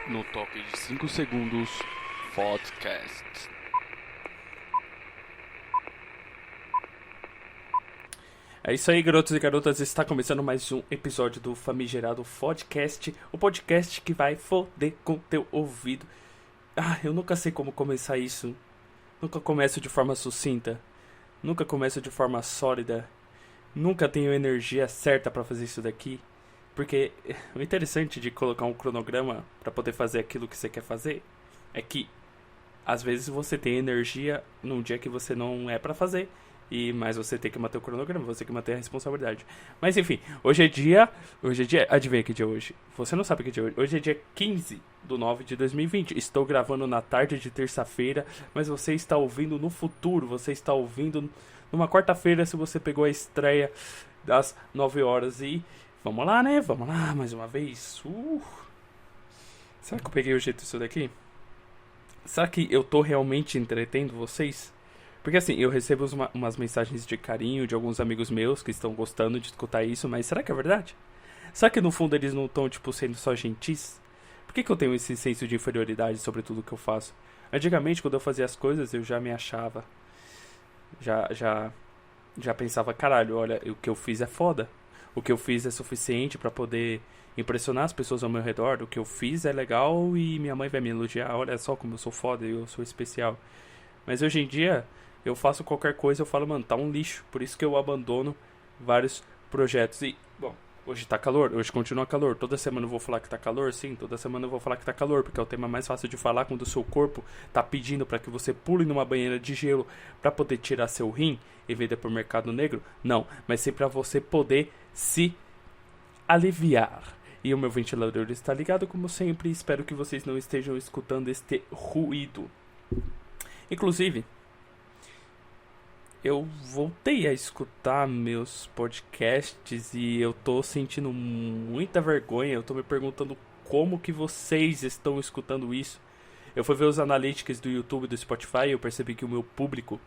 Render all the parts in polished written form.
No toque de 5 segundos, podcast. É isso aí, garotos e garotas, está começando mais um episódio do famigerado Podcast, o podcast que vai foder com teu ouvido. Eu nunca sei como começar isso, nunca começo de forma sucinta, nunca começo de forma sólida, nunca tenho energia certa pra fazer isso daqui, porque o interessante de colocar um cronograma pra poder fazer aquilo que você quer fazer é que às vezes você tem energia num dia que você não é pra fazer. Mas você tem que manter o cronograma, você tem que manter a responsabilidade. Mas enfim, hoje é dia, adivinha que dia é hoje? Você não sabe que dia é hoje. Hoje é dia 15/9/2020. Estou gravando na tarde de terça-feira, mas você está ouvindo no futuro. Você está ouvindo numa quarta-feira se você pegou a estreia das 9 horas. E vamos lá, né? Vamos lá, mais uma vez. Será que eu peguei o jeito disso daqui? Será que eu tô realmente entretendo vocês? Porque assim, eu recebo umas mensagens de carinho de alguns amigos meus que estão gostando de escutar isso, mas será que é verdade? Será que no fundo eles não estão, sendo só gentis? Por que eu tenho esse senso de inferioridade sobre tudo que eu faço? Antigamente, quando eu fazia as coisas, eu já me achava. Já pensava, caralho, olha, o que eu fiz é foda. O que eu fiz é suficiente pra poder impressionar as pessoas ao meu redor. O que eu fiz é legal e minha mãe vai me elogiar. Olha só como eu sou foda e eu sou especial. Mas hoje em dia, eu faço qualquer coisa, eu falo, mano, tá um lixo. Por isso que eu abandono vários projetos. E, bom, hoje tá calor, hoje continua calor. Toda semana eu vou falar que tá calor? Sim, toda semana eu vou falar que tá calor, porque é o tema mais fácil de falar quando o seu corpo tá pedindo pra que você pule numa banheira de gelo pra poder tirar seu rim e vender pro mercado negro. Não, mas sim pra você poder se aliviar. E o meu ventilador está ligado como sempre. Espero que vocês não estejam escutando este ruído. Inclusive, eu voltei a escutar meus podcasts e eu tô sentindo muita vergonha. Eu tô me perguntando como que vocês estão escutando isso. Eu fui ver os analytics do YouTube e do Spotify e eu percebi que o meu público,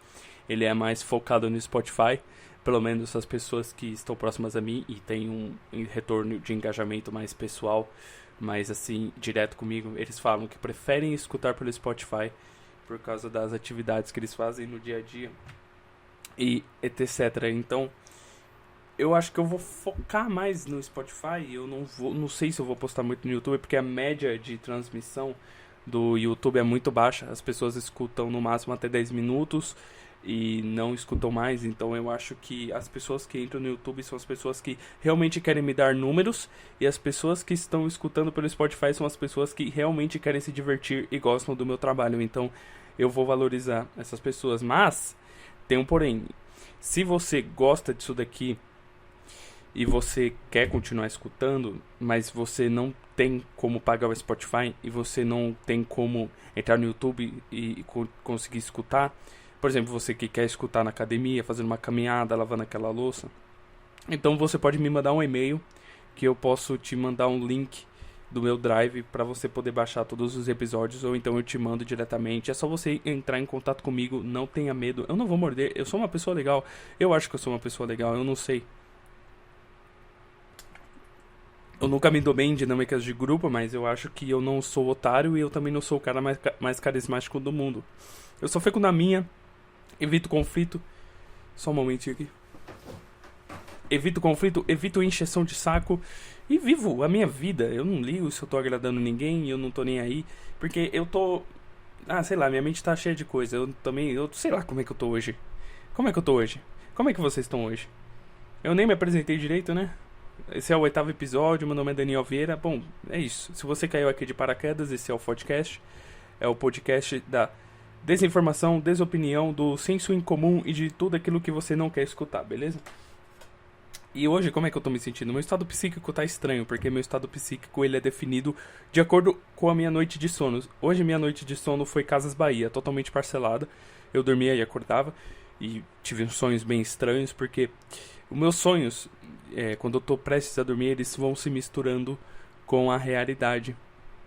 ele é mais focado no Spotify. Pelo menos as pessoas que estão próximas a mim e tem um retorno de engajamento mais pessoal, mais assim, direto comigo. Eles falam que preferem escutar pelo Spotify por causa das atividades que eles fazem no dia a dia e etc. Então, eu acho que eu vou focar mais no Spotify. Eu não sei se eu vou postar muito no YouTube, porque a média de transmissão do YouTube é muito baixa. As pessoas escutam no máximo até 10 minutos e não escutam mais. Então eu acho que as pessoas que entram no YouTube são as pessoas que realmente querem me dar números, e as pessoas que estão escutando pelo Spotify são as pessoas que realmente querem se divertir e gostam do meu trabalho. Então eu vou valorizar essas pessoas. Mas tem um porém. Se você gosta disso daqui e você quer continuar escutando, mas você não tem como pagar o Spotify e você não tem como entrar no YouTube e conseguir escutar, por exemplo, você que quer escutar na academia, fazendo uma caminhada, lavando aquela louça, então você pode me mandar um e-mail que eu posso te mandar um link do meu Drive para você poder baixar todos os episódios, ou então eu te mando diretamente. É só você entrar em contato comigo, não tenha medo. Eu não vou morder, eu sou uma pessoa legal. Eu acho que eu sou uma pessoa legal, eu não sei. Eu nunca me dou bem em dinâmicas de grupo, mas eu acho que eu não sou otário e eu também não sou o cara mais carismático do mundo. Eu só fico na minha, evito conflito. Só um momentinho aqui. Evito conflito, evito encheção de saco e vivo a minha vida. Eu não ligo se eu tô agradando ninguém, eu não tô nem aí, porque eu tô... sei lá, minha mente tá cheia de coisa. Eu sei lá como é que eu tô hoje. Como é que eu tô hoje? Como é que vocês estão hoje? Eu nem me apresentei direito, né? Esse é o 8º episódio, meu nome é Daniel Vieira. Bom, é isso. Se você caiu aqui de paraquedas, esse é o podcast. É o podcast da desinformação, desopinião, do senso incomum e de tudo aquilo que você não quer escutar, beleza? E hoje, como é que eu tô me sentindo? Meu estado psíquico tá estranho, porque meu estado psíquico ele é definido de acordo com a minha noite de sono. Hoje minha noite de sono foi Casas Bahia, totalmente parcelada. Eu dormia e acordava e tive uns sonhos bem estranhos, porque os meus sonhos, quando eu tô prestes a dormir, eles vão se misturando com a realidade.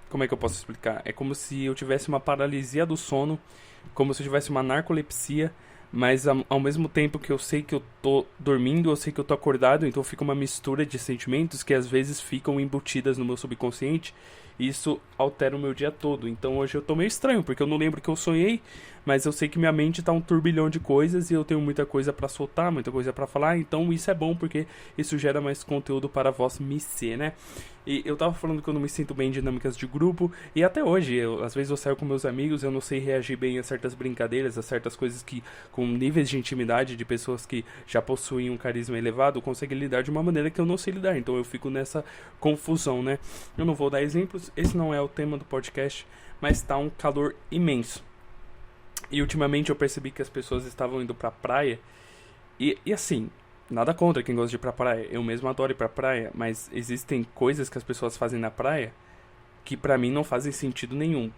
Como é que eu posso explicar? É como se eu tivesse uma paralisia do sono, como se eu tivesse uma narcolepsia, Mas ao mesmo tempo que eu sei que eu tô dormindo, eu sei que eu tô acordado, então fica uma mistura de sentimentos que às vezes ficam embutidas no meu subconsciente. E isso altera o meu dia todo. Então hoje eu tô meio estranho, porque eu não lembro que eu sonhei, mas eu sei que minha mente tá um turbilhão de coisas e eu tenho muita coisa pra soltar, muita coisa pra falar. Então isso é bom, porque isso gera mais conteúdo para vós me ser, né? E eu tava falando que eu não me sinto bem em dinâmicas de grupo, e até hoje, às vezes eu saio com meus amigos, eu não sei reagir bem a certas brincadeiras, a certas coisas que, com níveis de intimidade de pessoas que já possuem um carisma elevado, conseguem lidar de uma maneira que eu não sei lidar, então eu fico nessa confusão, né? Eu não vou dar exemplos, esse não é o tema do podcast, mas tá um calor imenso. E ultimamente eu percebi que as pessoas estavam indo pra praia, e assim, nada contra quem gosta de ir pra praia. Eu mesmo adoro ir pra praia, mas existem coisas que as pessoas fazem na praia que pra mim não fazem sentido nenhum.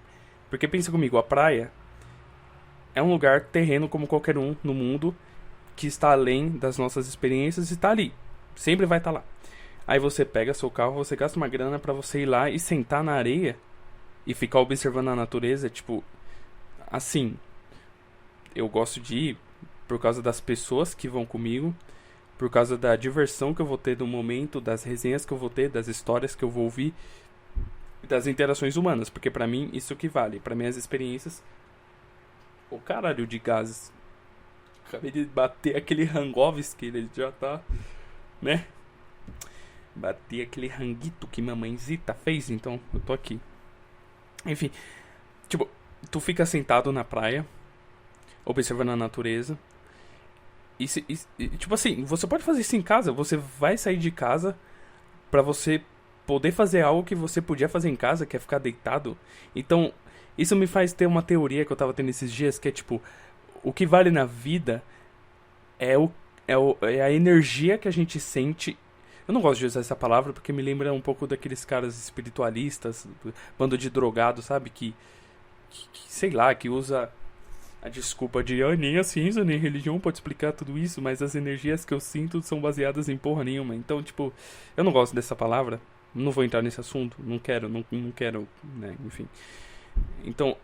Porque pensa comigo, a praia é um lugar terreno como qualquer um no mundo, que está além das nossas experiências e está ali. Sempre vai estar lá. Aí você pega seu carro, você gasta uma grana pra você ir lá e sentar na areia e ficar observando a natureza, tipo, assim, eu gosto de ir por causa das pessoas que vão comigo, por causa da diversão que eu vou ter no momento, das resenhas que eu vou ter, das histórias que eu vou ouvir, das interações humanas, porque pra mim isso que vale. Pra mim as experiências... O caralho de gases. Acabei de bater aquele Rangovski, ele já tá, né? Bati aquele ranguito que mamãezita fez, então eu tô aqui. Enfim, tipo, tu fica sentado na praia, observando a natureza. Tipo assim, você pode fazer isso em casa. Você vai sair de casa pra você poder fazer algo que você podia fazer em casa, que é ficar deitado. Então, isso me faz ter uma teoria que eu tava tendo esses dias, que é tipo, o que vale na vida é a energia que a gente sente. Eu não gosto de usar essa palavra porque me lembra um pouco daqueles caras espiritualistas, bando de drogado, sabe? Que sei lá, que usa a desculpa de nem a ciência nem a religião pode explicar tudo isso, mas as energias que eu sinto são baseadas em porra nenhuma. Então, tipo, eu não gosto dessa palavra, não vou entrar nesse assunto, não quero, né, enfim. Então,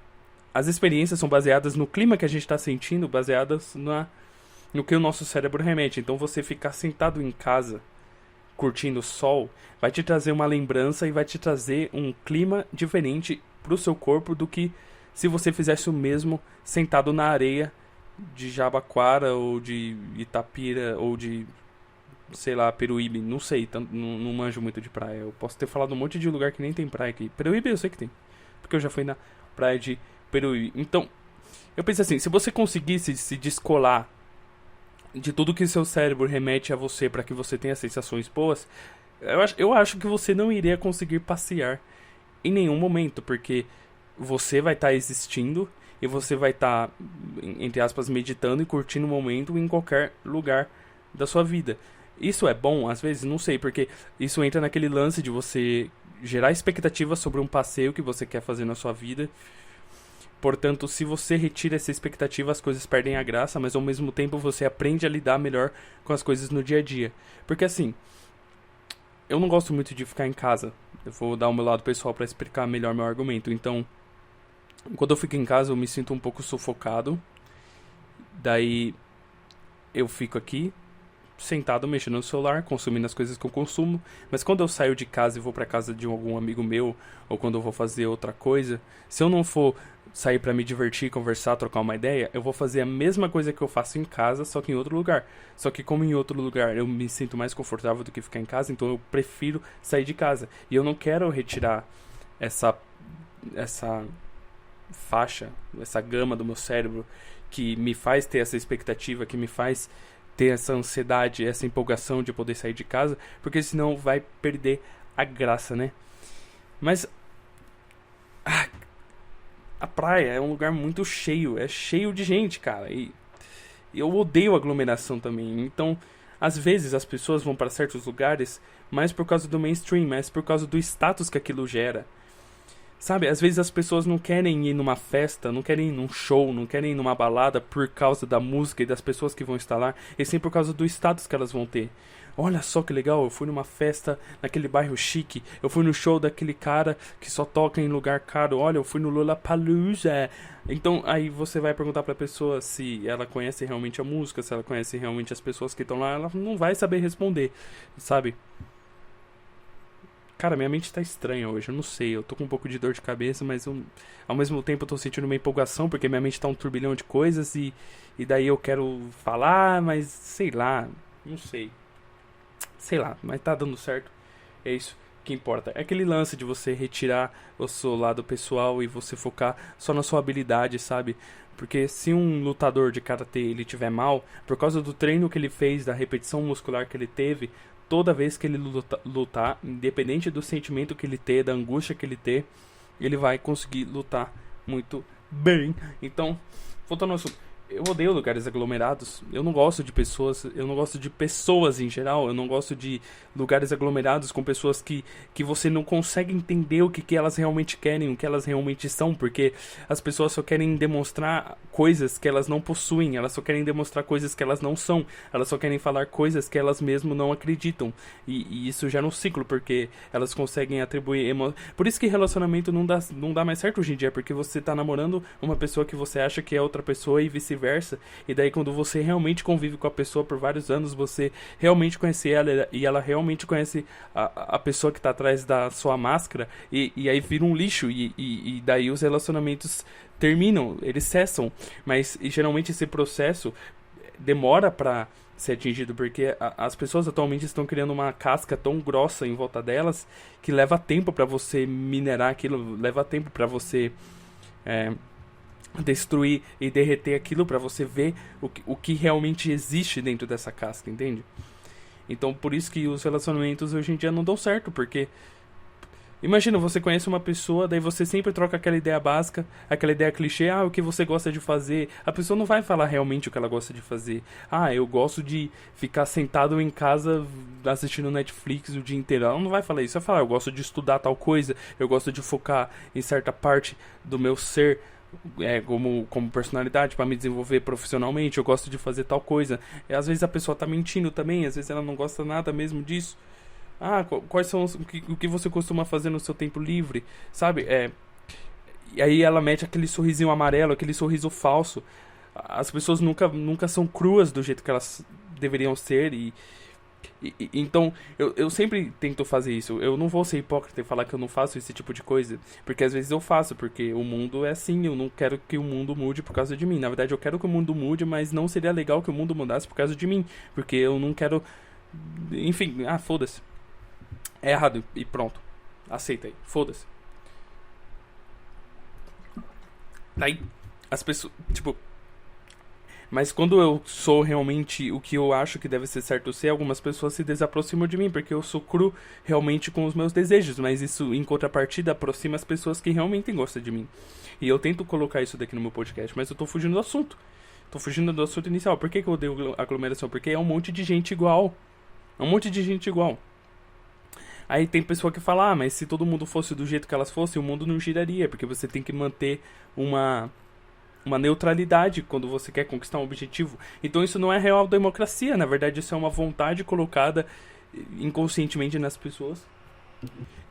as experiências são baseadas no clima que a gente tá sentindo, baseadas no que o nosso cérebro remete. Então, você ficar sentado em casa, curtindo o sol, vai te trazer uma lembrança e vai te trazer um clima diferente pro seu corpo do que se você fizesse o mesmo sentado na areia de Jabaquara ou de Itapira ou de, sei lá, Peruíbe. Não sei, não manjo muito de praia. Eu posso ter falado um monte de lugar que nem tem praia aqui. Peruíbe eu sei que tem, porque eu já fui na praia de Peruíbe. Então, eu pensei assim, se você conseguisse se descolar de tudo que seu cérebro remete a você para que você tenha sensações boas, eu acho que você não iria conseguir passear em nenhum momento, porque você vai estar existindo e você vai estar, entre aspas, meditando e curtindo o momento em qualquer lugar da sua vida. Isso é bom? Às vezes, não sei, porque isso entra naquele lance de você gerar expectativas sobre um passeio que você quer fazer na sua vida. Portanto, se você retira essa expectativa, as coisas perdem a graça, mas ao mesmo tempo você aprende a lidar melhor com as coisas no dia a dia. Porque assim, eu não gosto muito de ficar em casa. Eu vou dar o meu lado pessoal para explicar melhor meu argumento. Então, quando eu fico em casa, eu me sinto um pouco sufocado. Daí, eu fico aqui, sentado, mexendo no celular, consumindo as coisas que eu consumo. Mas quando eu saio de casa e vou pra casa de algum amigo meu, ou quando eu vou fazer outra coisa, se eu não for sair pra me divertir, conversar, trocar uma ideia, eu vou fazer a mesma coisa que eu faço em casa, só que em outro lugar. Só que como em outro lugar eu me sinto mais confortável do que ficar em casa, então eu prefiro sair de casa. E eu não quero retirar essa faixa, essa gama do meu cérebro que me faz ter essa expectativa, que me faz ter essa ansiedade, essa empolgação de poder sair de casa, porque senão vai perder a graça, né? Mas a praia é um lugar muito cheio, é cheio de gente, cara, e eu odeio aglomeração também. Então, às vezes as pessoas vão para certos lugares mais por causa do mainstream, mais por causa do status que aquilo gera. Sabe, às vezes as pessoas não querem ir numa festa, não querem ir num show, não querem ir numa balada por causa da música e das pessoas que vão estar lá, e sim por causa do status que elas vão ter. olha só que legal, eu fui numa festa naquele bairro chique, eu fui no show daquele cara que só toca em lugar caro, olha, eu fui no Lollapalooza. Então aí você vai perguntar pra pessoa se ela conhece realmente a música, se ela conhece realmente as pessoas que estão lá, ela não vai saber responder, sabe? Cara, minha mente tá estranha hoje, eu não sei, eu tô com um pouco de dor de cabeça, mas ao mesmo tempo eu tô sentindo uma empolgação, porque minha mente tá um turbilhão de coisas e daí eu quero falar, mas sei lá, não sei. Sei lá, mas tá dando certo, é isso que importa. É aquele lance de você retirar o seu lado pessoal e você focar só na sua habilidade, sabe? Porque se um lutador de karatê ele tiver mal, por causa do treino que ele fez, da repetição muscular que ele teve, toda vez que ele lutar, independente do sentimento que ele ter, da angústia que ele ter, ele vai conseguir lutar muito bem. Então, voltando ao assunto, eu odeio lugares aglomerados. Eu não gosto de pessoas, eu não gosto de pessoas em geral, eu não gosto de lugares aglomerados com pessoas que você não consegue entender o que elas realmente querem, o que elas realmente são, porque as pessoas só querem demonstrar coisas que elas não possuem, elas só querem demonstrar coisas que elas não são, elas só querem falar coisas que elas mesmo não acreditam. E isso gera um ciclo, porque elas conseguem atribuir Por isso que relacionamento não dá mais certo hoje em dia, porque você tá namorando uma pessoa que você acha que é outra pessoa e vice-versa. E daí quando você realmente convive com a pessoa por vários anos, você realmente conhece ela e ela realmente conhece a pessoa que tá atrás da sua máscara, e aí vira um lixo, e daí os relacionamentos terminam, eles cessam. Mas geralmente esse processo demora pra ser atingido, porque as pessoas atualmente estão criando uma casca tão grossa em volta delas que leva tempo pra você minerar aquilo, leva tempo pra você destruir e derreter aquilo pra você ver o que realmente existe dentro dessa casca, entende? Então por isso que os relacionamentos hoje em dia não dão certo, porque imagina, você conhece uma pessoa, daí você sempre troca aquela ideia básica, aquela ideia clichê, o que você gosta de fazer. A pessoa não vai falar realmente o que ela gosta de fazer. Eu gosto de ficar sentado em casa assistindo Netflix o dia inteiro. Ela não vai falar isso, ela vai falar, eu gosto de estudar tal coisa, eu gosto de focar em certa parte do meu ser, como personalidade, para me desenvolver profissionalmente, eu gosto de fazer tal coisa. E às vezes a pessoa tá mentindo também, às vezes ela não gosta nada mesmo disso. Quais são o que você costuma fazer no seu tempo livre, sabe? E aí ela mete aquele sorrisinho amarelo, aquele sorriso falso. As pessoas nunca são cruas do jeito que elas deveriam ser, então eu sempre tento fazer isso. Eu não vou ser hipócrita e falar que eu não faço esse tipo de coisa, porque às vezes eu faço, porque o mundo é assim, eu não quero que o mundo mude por causa de mim. Na verdade eu quero que o mundo mude, mas não seria legal que o mundo mudasse por causa de mim, porque eu não quero... Enfim, foda-se. É errado e pronto. Aceita aí, foda-se. Daí as pessoas, tipo... Mas quando eu sou realmente o que eu acho que deve ser certo ser, algumas pessoas se desaproximam de mim, porque eu sou cru realmente com os meus desejos, mas isso em contrapartida aproxima as pessoas que realmente gostam de mim. E eu tento colocar isso daqui no meu podcast, mas eu tô fugindo do assunto. Tô fugindo do assunto inicial. Por que eu odeio aglomeração? Porque é um monte de gente igual. É um monte de gente igual. Aí tem pessoa que fala, mas se todo mundo fosse do jeito que elas fossem, o mundo não giraria, porque você tem que manter uma neutralidade quando você quer conquistar um objetivo. Então isso não é real democracia, na verdade isso é uma vontade colocada inconscientemente nas pessoas,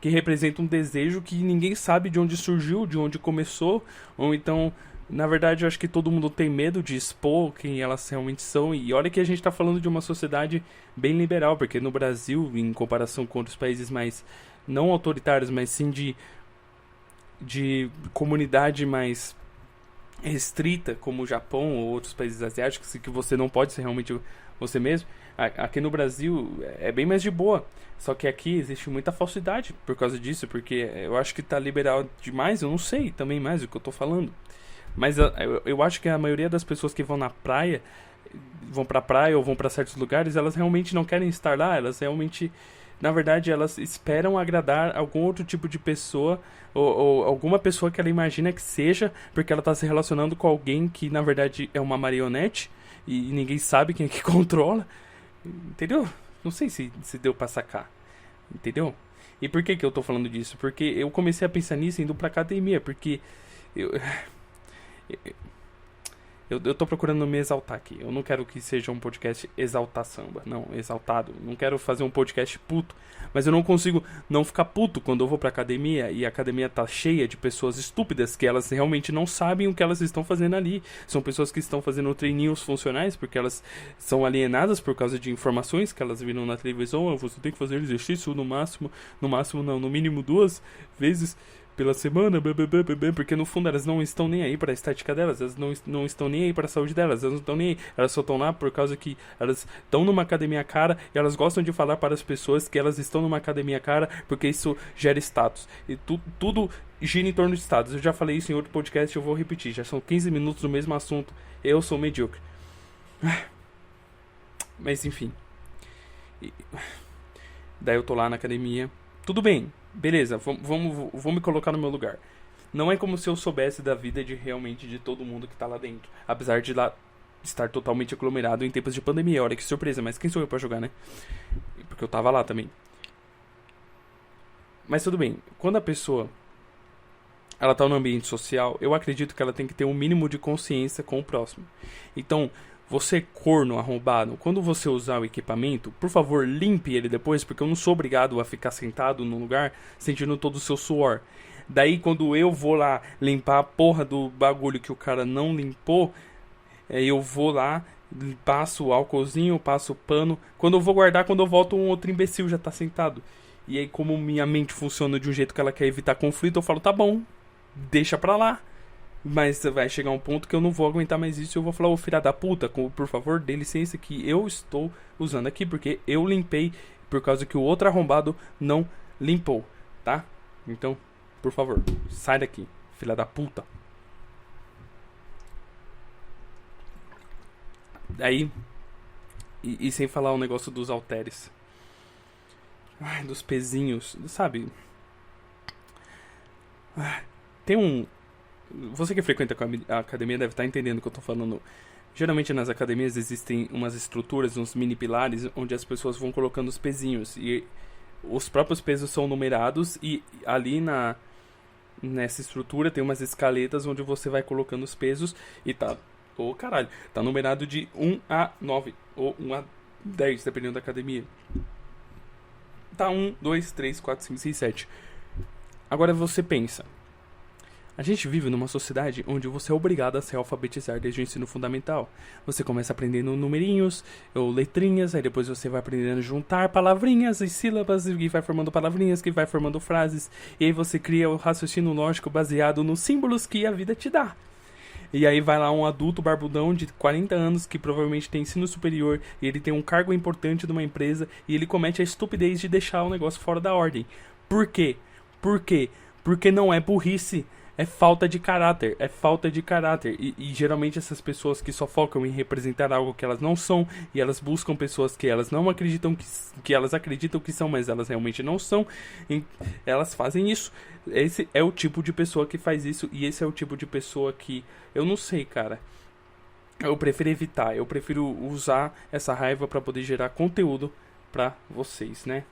que representa um desejo que ninguém sabe de onde surgiu, de onde começou, ou então, na verdade, eu acho que todo mundo tem medo de expor quem elas realmente são. E olha que a gente tá falando de uma sociedade bem liberal, porque no Brasil, em comparação com outros países mais, não autoritários, mas sim de comunidade mais restrita, como o Japão ou outros países asiáticos, que você não pode ser realmente você mesmo, aqui no Brasil é bem mais de boa. Só que aqui existe muita falsidade por causa disso, porque eu acho que tá liberal demais, eu não sei também mais o que eu tô falando. Mas eu acho que a maioria das pessoas que vão pra praia ou vão pra certos lugares, elas realmente não querem estar lá, elas realmente, na verdade, elas esperam agradar algum outro tipo de pessoa, ou alguma pessoa que ela imagina que seja, porque ela tá se relacionando com alguém que, na verdade, é uma marionete, e ninguém sabe quem é que controla, entendeu? Não sei se deu pra sacar, entendeu? E por que eu tô falando disso? Porque eu comecei a pensar nisso indo pra academia, porque Eu tô procurando me exaltar aqui. Eu não quero que seja um podcast exaltar samba. Não, exaltado. Não quero fazer um podcast puto. Mas eu não consigo não ficar puto quando eu vou pra academia e a academia tá cheia de pessoas estúpidas que elas realmente não sabem o que elas estão fazendo ali. São pessoas que estão fazendo treininhos funcionais porque elas são alienadas por causa de informações que elas viram na televisão. Você tem que fazer exercício no máximo não, no mínimo 2 vezes pela semana, porque no fundo elas não estão nem aí para a estética delas, elas não estão nem aí para a saúde delas, elas não estão nem aí, elas só estão lá por causa que elas estão numa academia cara e elas gostam de falar para as pessoas que elas estão numa academia cara porque isso gera status. E tudo gira em torno de status. Eu já falei isso em outro podcast, eu vou repetir, já são 15 minutos do mesmo assunto, eu sou medíocre. Mas enfim. Daí eu tô lá na academia, tudo bem. Beleza, vou me colocar no meu lugar. Não é como se eu soubesse da vida de realmente de todo mundo que tá lá dentro. Apesar de lá estar totalmente aglomerado em tempos de pandemia. Olha que surpresa, mas quem sou eu pra jogar, né? Porque eu tava lá também. Mas tudo bem, quando a pessoa ela tá no ambiente social, eu acredito que ela tem que ter um mínimo de consciência com o próximo. Então, você corno arrombado, quando você usar o equipamento, por favor, limpe ele depois, porque eu não sou obrigado a ficar sentado num lugar sentindo todo o seu suor. Daí, quando eu vou lá limpar a porra do bagulho que o cara não limpou, eu vou lá, passo o álcoolzinho, passo o pano. Quando eu vou guardar, quando eu volto, um outro imbecil já tá sentado. E aí, como minha mente funciona de um jeito que ela quer evitar conflito, eu falo, tá bom, deixa pra lá. Mas vai chegar um ponto que eu não vou aguentar mais isso. Eu vou falar, ô filha da puta, por favor, dê licença que eu estou usando aqui, porque eu limpei por causa que o outro arrombado não limpou, tá? Então, por favor, sai daqui, filha da puta. Aí, e sem falar o negócio dos halteres. Ai, dos pezinhos, sabe? Tem um... Você que frequenta a academia deve estar entendendo o que eu tô falando. Geralmente nas academias existem umas estruturas, uns mini pilares, onde as pessoas vão colocando os pezinhos. E os próprios pesos são numerados e ali nessa estrutura tem umas escaletas onde você vai colocando os pesos e tá... Ô caralho, tá numerado de 1 a 9 ou 1 a 10, dependendo da academia. Tá 1, 2, 3, 4, 5, 6, 7. Agora você pensa... A gente vive numa sociedade onde você é obrigado a se alfabetizar desde o ensino fundamental. Você começa aprendendo numerinhos ou letrinhas, aí depois você vai aprendendo a juntar palavrinhas e sílabas, e vai formando palavrinhas, que vai formando frases, e aí você cria o raciocínio lógico baseado nos símbolos que a vida te dá. E aí vai lá um adulto barbudão de 40 anos que provavelmente tem ensino superior e ele tem um cargo importante numa empresa e ele comete a estupidez de deixar o negócio fora da ordem. Por quê? Por quê? Porque não é burrice. É falta de caráter, é falta de caráter. E geralmente essas pessoas que só focam em representar algo que elas não são, e elas buscam pessoas que elas não acreditam que elas acreditam que são, mas elas realmente não são, elas fazem isso. Esse é o tipo de pessoa que faz isso, e esse é o tipo de pessoa que, eu não sei, cara. Eu prefiro evitar, eu prefiro usar essa raiva pra poder gerar conteúdo pra vocês, né?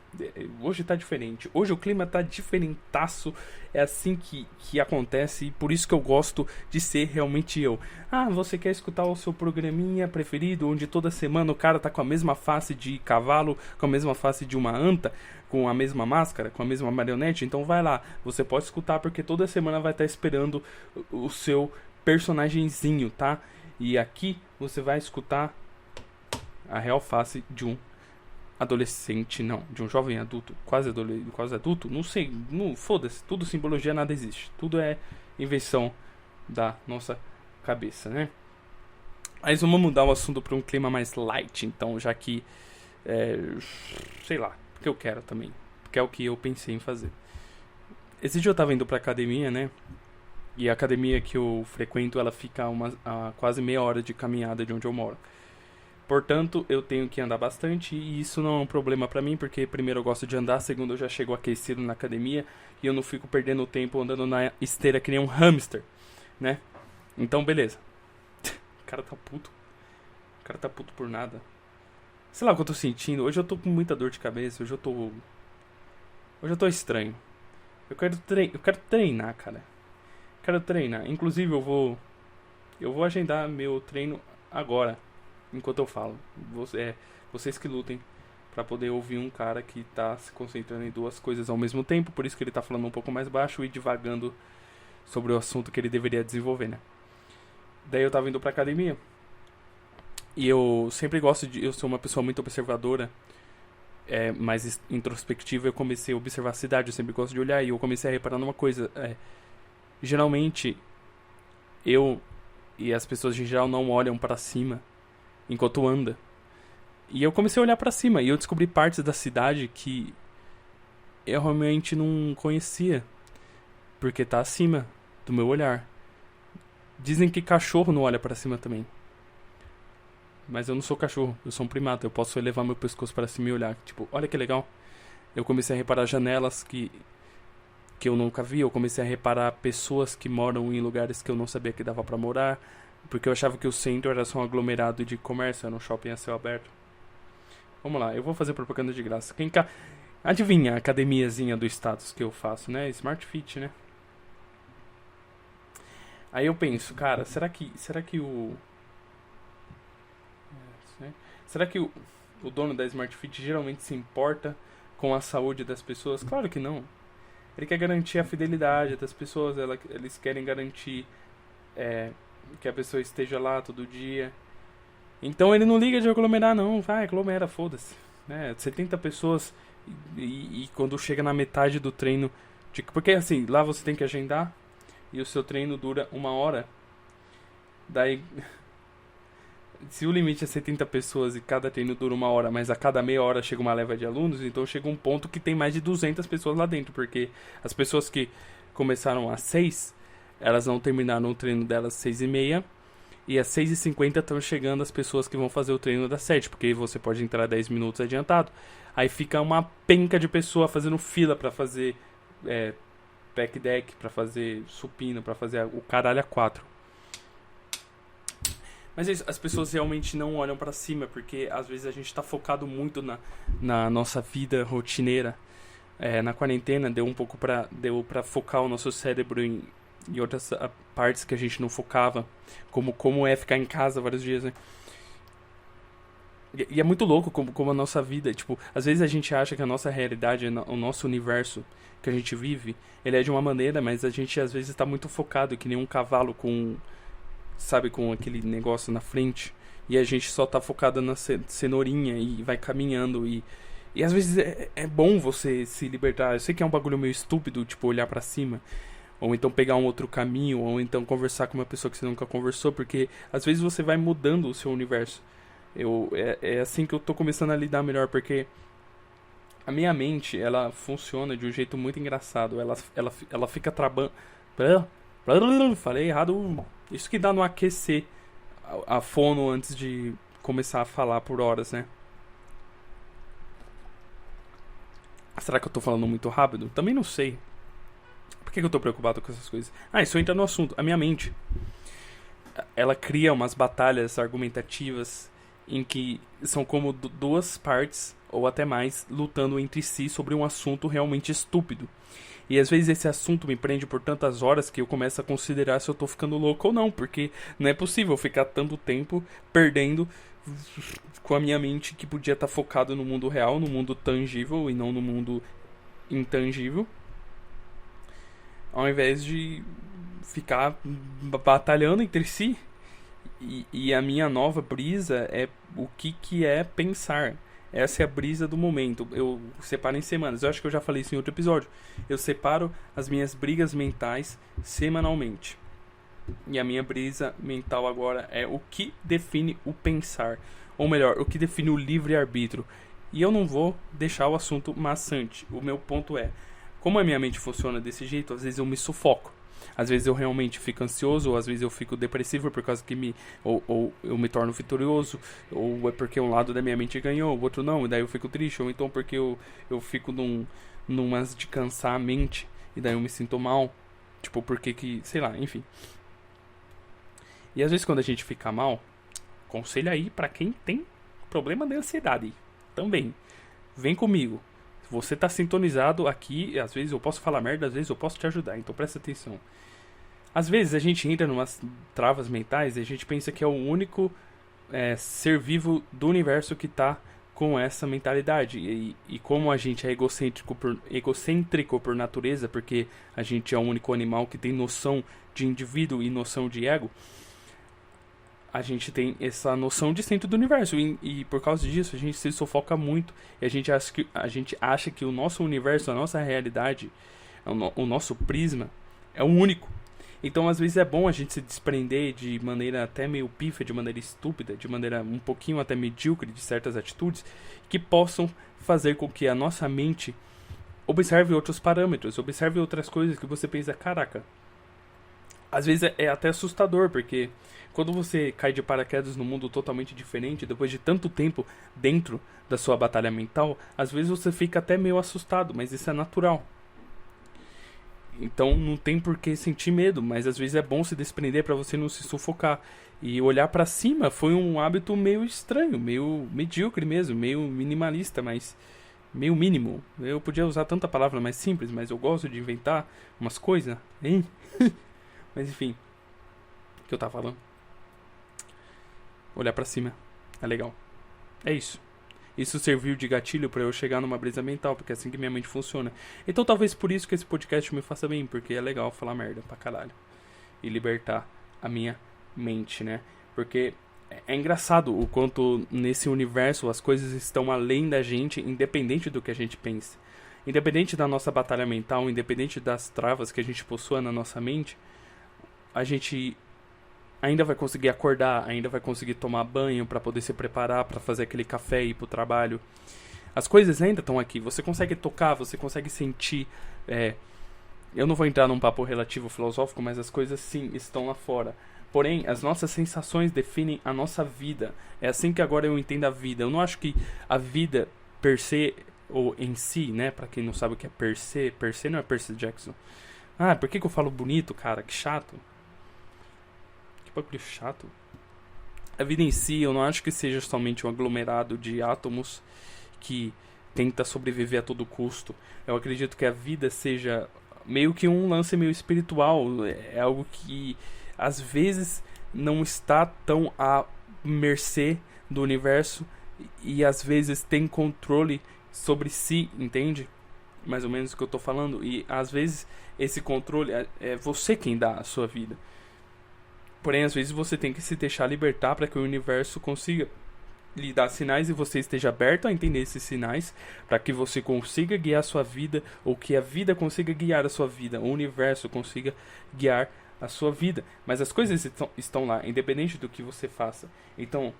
Hoje tá diferente. Hoje o clima tá diferentaço. É assim que acontece. E por isso que eu gosto de ser realmente eu. Ah, você quer escutar o seu programinha preferido, onde toda semana o cara tá com a mesma face de cavalo, com a mesma face de uma anta, com a mesma máscara, com a mesma marionete? Então vai lá. Você pode escutar porque toda semana vai estar esperando o seu personagemzinho, tá? E aqui você vai escutar a real face de um adolescente, não, de um jovem adulto, quase adulto, não sei, não, foda-se, tudo simbologia, nada existe, tudo é invenção da nossa cabeça, né? Mas vamos mudar o assunto para um clima mais light, então, já que, sei lá, porque eu quero também, porque é o que eu pensei em fazer. Esse dia eu tava indo pra academia, né? E a academia que eu frequento, ela fica a quase meia hora de caminhada de onde eu moro. Portanto, eu tenho que andar bastante e isso não é um problema pra mim, porque primeiro eu gosto de andar, segundo eu já chego aquecido na academia e eu não fico perdendo tempo andando na esteira que nem um hamster, né? Então, beleza. O cara tá puto. O cara tá puto por nada. Sei lá o que eu tô sentindo. Hoje eu tô com muita dor de cabeça, hoje eu tô estranho. Eu quero treinar, cara. Quero treinar. Inclusive, eu vou Eu vou agendar meu treino agora, enquanto eu falo. Vocês que lutem pra poder ouvir um cara que tá se concentrando em duas coisas ao mesmo tempo, por isso que ele tá falando um pouco mais baixo e divagando sobre o assunto que ele deveria desenvolver, né? Daí eu tava indo pra academia e eu sempre gosto de. Eu sou uma pessoa muito observadora, mais introspectiva. Eu comecei a observar a cidade, eu sempre gosto de olhar e eu comecei a reparar numa coisa. Geralmente eu e as pessoas em geral não olham pra cima enquanto anda. E eu comecei a olhar pra cima e eu descobri partes da cidade que eu realmente não conhecia, porque tá acima do meu olhar. Dizem que cachorro não olha pra cima também. Mas eu não sou cachorro, eu sou um primata. Eu posso elevar meu pescoço para cima e olhar. Tipo, olha que legal. Eu comecei a reparar janelas que eu nunca vi. Eu comecei a reparar pessoas que moram em lugares que eu não sabia que dava pra morar. Porque eu achava que o centro era só um aglomerado de comércio, era um shopping a céu aberto. Vamos lá, eu vou fazer propaganda de graça. Adivinha a academiazinha do status que eu faço, né? Smart Fit, né? Aí eu penso, cara, será que o será que o dono da Smart Fit geralmente se importa com a saúde das pessoas? Claro que não. Ele quer garantir a fidelidade das pessoas, eles querem garantir que a pessoa esteja lá todo dia. Então ele não liga de aglomerar, não. Vai, aglomera, foda-se. 70 pessoas e quando chega na metade do treino. Porque assim, lá você tem que agendar e o seu treino dura 1 hora. Daí, se o limite é 70 pessoas e cada treino dura 1 hora, mas a cada meia hora chega uma leva de alunos, então chega um ponto que tem mais de 200 pessoas lá dentro. Porque as pessoas que começaram às 6, elas não terminaram o treino delas às 6h30. E às 6h50 estão chegando as pessoas que vão fazer o treino das 7, porque você pode entrar 10 minutos adiantado. Aí fica uma penca de pessoa fazendo fila pra fazer back deck, pra fazer supino, pra fazer o caralho a 4. Mas é isso, as pessoas realmente não olham pra cima, porque às vezes a gente tá focado muito na nossa vida rotineira. Na quarentena deu pra focar o nosso cérebro em outras partes que a gente não focava, como é ficar em casa vários dias, né? E é muito louco como a nossa vida, tipo, às vezes a gente acha que a nossa realidade, o nosso universo que a gente vive, ele é de uma maneira, mas a gente às vezes tá muito focado, que nem um cavalo com aquele negócio na frente, e a gente só tá focado na cenourinha e vai caminhando e às vezes é bom você se libertar. Eu sei que é um bagulho meio estúpido, tipo, olhar pra cima, ou então pegar um outro caminho, ou então conversar com uma pessoa que você nunca conversou, porque às vezes você vai mudando o seu universo. É assim que eu tô começando a lidar melhor, porque a minha mente, ela funciona de um jeito muito engraçado. Ela fica travando. Falei errado. Isso que dá no aquecer a fono antes de começar a falar por horas, né? Será que eu tô falando muito rápido? Também não sei. Por que eu tô preocupado com essas coisas? Isso entra no assunto. A minha mente, ela cria umas batalhas argumentativas em que são como duas partes, ou até mais, lutando entre si sobre um assunto realmente estúpido. E às vezes esse assunto me prende por tantas horas que eu começo a considerar se eu tô ficando louco ou não, porque não é possível ficar tanto tempo perdendo com a minha mente que podia estar focado no mundo real, no mundo tangível e não no mundo intangível, ao invés de ficar batalhando entre si. E a minha nova brisa é o que é pensar. Essa é a brisa do momento. Eu separo em semanas. Eu acho que eu já falei isso em outro episódio. Eu separo as minhas brigas mentais semanalmente. E a minha brisa mental agora é o que define o pensar. Ou melhor, o que define o livre-arbítrio. E eu não vou deixar o assunto maçante. O meu ponto é, como a minha mente funciona desse jeito, às vezes eu me sufoco. Às vezes eu realmente fico ansioso, ou às vezes eu fico depressivo por causa que ou eu me torno vitorioso, ou é porque um lado da minha mente ganhou, o outro não, e daí eu fico triste, ou então porque eu fico numas de cansar a mente, e daí eu me sinto mal, tipo, porque que, sei lá, enfim. E às vezes quando a gente fica mal, conselho aí pra quem tem problema de ansiedade também, vem comigo. Você tá sintonizado aqui, às vezes eu posso falar merda, às vezes eu posso te ajudar, então presta atenção. Às vezes a gente entra em umas travas mentais e a gente pensa que é o único ser vivo do universo que tá com essa mentalidade. E como a gente é egocêntrico por natureza, porque a gente é o único animal que tem noção de indivíduo e noção de ego, a gente tem essa noção de centro do universo. E por causa disso a gente se sufoca muito. E a gente acha que o nosso universo, a nossa realidade, o nosso prisma é o único. Então, às vezes é bom a gente se desprender de maneira até meio pífia, de maneira estúpida, de maneira um pouquinho até medíocre de certas atitudes que possam fazer com que a nossa mente observe outros parâmetros, observe outras coisas que você pensa, caraca. Às vezes é até assustador, porque quando você cai de paraquedas num mundo totalmente diferente, depois de tanto tempo dentro da sua batalha mental, às vezes você fica até meio assustado, mas isso é natural. Então não tem por que sentir medo, mas às vezes é bom se desprender para você não se sufocar. E olhar para cima foi um hábito meio estranho, meio medíocre mesmo, meio minimalista, mas meio mínimo. Eu podia usar tanta palavra mais simples, mas eu gosto de inventar umas coisas, hein? Mas enfim, o que eu tava falando? Olhar para cima, é legal. É isso. Isso serviu de gatilho pra eu chegar numa brisa mental, porque é assim que minha mente funciona. Então talvez por isso que esse podcast me faça bem, porque é legal falar merda pra caralho. E libertar a minha mente, né? Porque é engraçado o quanto nesse universo as coisas estão além da gente, independente do que a gente pense. Independente da nossa batalha mental, independente das travas que a gente possua na nossa mente, a gente ainda vai conseguir acordar, ainda vai conseguir tomar banho para poder se preparar para fazer aquele café e ir pro trabalho. As coisas ainda estão aqui, você consegue tocar, você consegue sentir. Eu não vou entrar num papo relativo filosófico, mas as coisas sim estão lá fora. Porém, as nossas sensações definem a nossa vida. É assim que agora eu entendo a vida. Eu não acho que a vida per se, ou em si, né? Pra quem não sabe o que é per se não é Percy Jackson. Ah, por que eu falo bonito, cara? Que chato. Bagulho chato. A vida em si, eu não acho que seja somente um aglomerado de átomos que tenta sobreviver a todo custo. Eu acredito que a vida seja meio que um lance meio espiritual. É algo que às vezes não está tão à mercê do universo e às vezes tem controle sobre si, entende? Mais ou menos o que eu tô falando. E às vezes esse controle é você quem dá a sua vida. Porém, às vezes você tem que se deixar libertar para que o universo consiga lhe dar sinais e você esteja aberto a entender esses sinais para que você consiga guiar a sua vida ou que a vida consiga guiar a sua vida, o universo consiga guiar a sua vida. Mas as coisas estão lá, independente do que você faça. Então,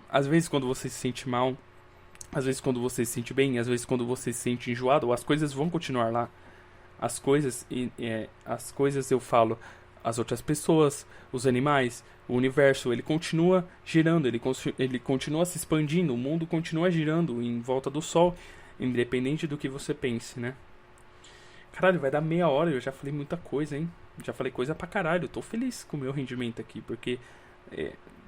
às vezes quando você se sente mal, às vezes quando você se sente bem, às vezes quando você se sente enjoado, as coisas vão continuar lá. As coisas eu falo, as outras pessoas, os animais, o universo, ele continua girando, ele continua se expandindo, o mundo continua girando em volta do sol, independente do que você pense, né? Caralho, vai dar meia hora, eu já falei muita coisa, hein? Já falei coisa pra caralho, eu tô feliz com o meu rendimento aqui, porque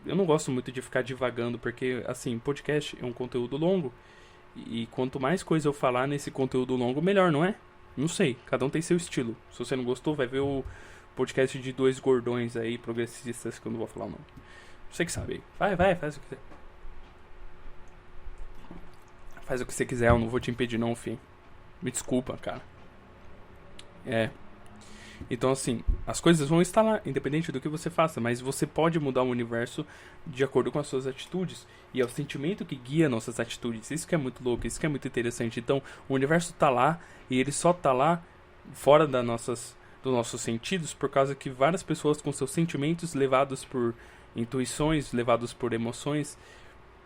eu não gosto muito de ficar divagando, porque, assim, podcast é um conteúdo longo, e quanto mais coisa eu falar nesse conteúdo longo, melhor, não é? Não sei, cada um tem seu estilo. Se você não gostou, vai ver o podcast de dois gordões aí, progressistas, que eu não vou falar o nome. Você que sabe. Vai, faz o que quiser. Faz o que você quiser, eu não vou te impedir não, filho. Me desculpa, cara. Então, assim, as coisas vão estar lá, independente do que você faça, mas você pode mudar o universo de acordo com as suas atitudes. E é o sentimento que guia nossas atitudes. Isso que é muito louco, isso que é muito interessante. Então, o universo tá lá, e ele só tá lá fora dos nossos sentidos, por causa que várias pessoas com seus sentimentos levados por intuições, levados por emoções,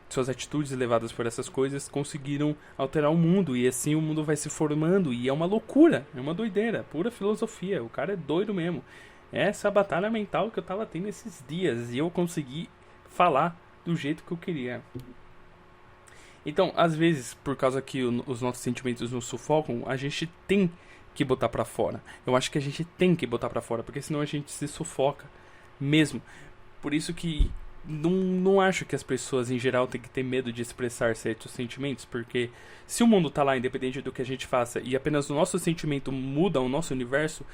suas atitudes levadas por essas coisas, conseguiram alterar o mundo, e assim o mundo vai se formando, e é uma loucura, é uma doideira, pura filosofia, o cara é doido mesmo. Essa é a batalha mental que eu tava tendo esses dias, e eu consegui falar do jeito que eu queria. Então, às vezes, por causa que os nossos sentimentos nos sufocam, a gente tem que botar pra fora. Eu acho que a gente tem que botar pra fora, porque senão a gente se sufoca mesmo. Por isso que não acho que as pessoas em geral têm que ter medo de expressar certos sentimentos, porque se o mundo tá lá independente do que a gente faça e apenas o nosso sentimento muda o nosso universo,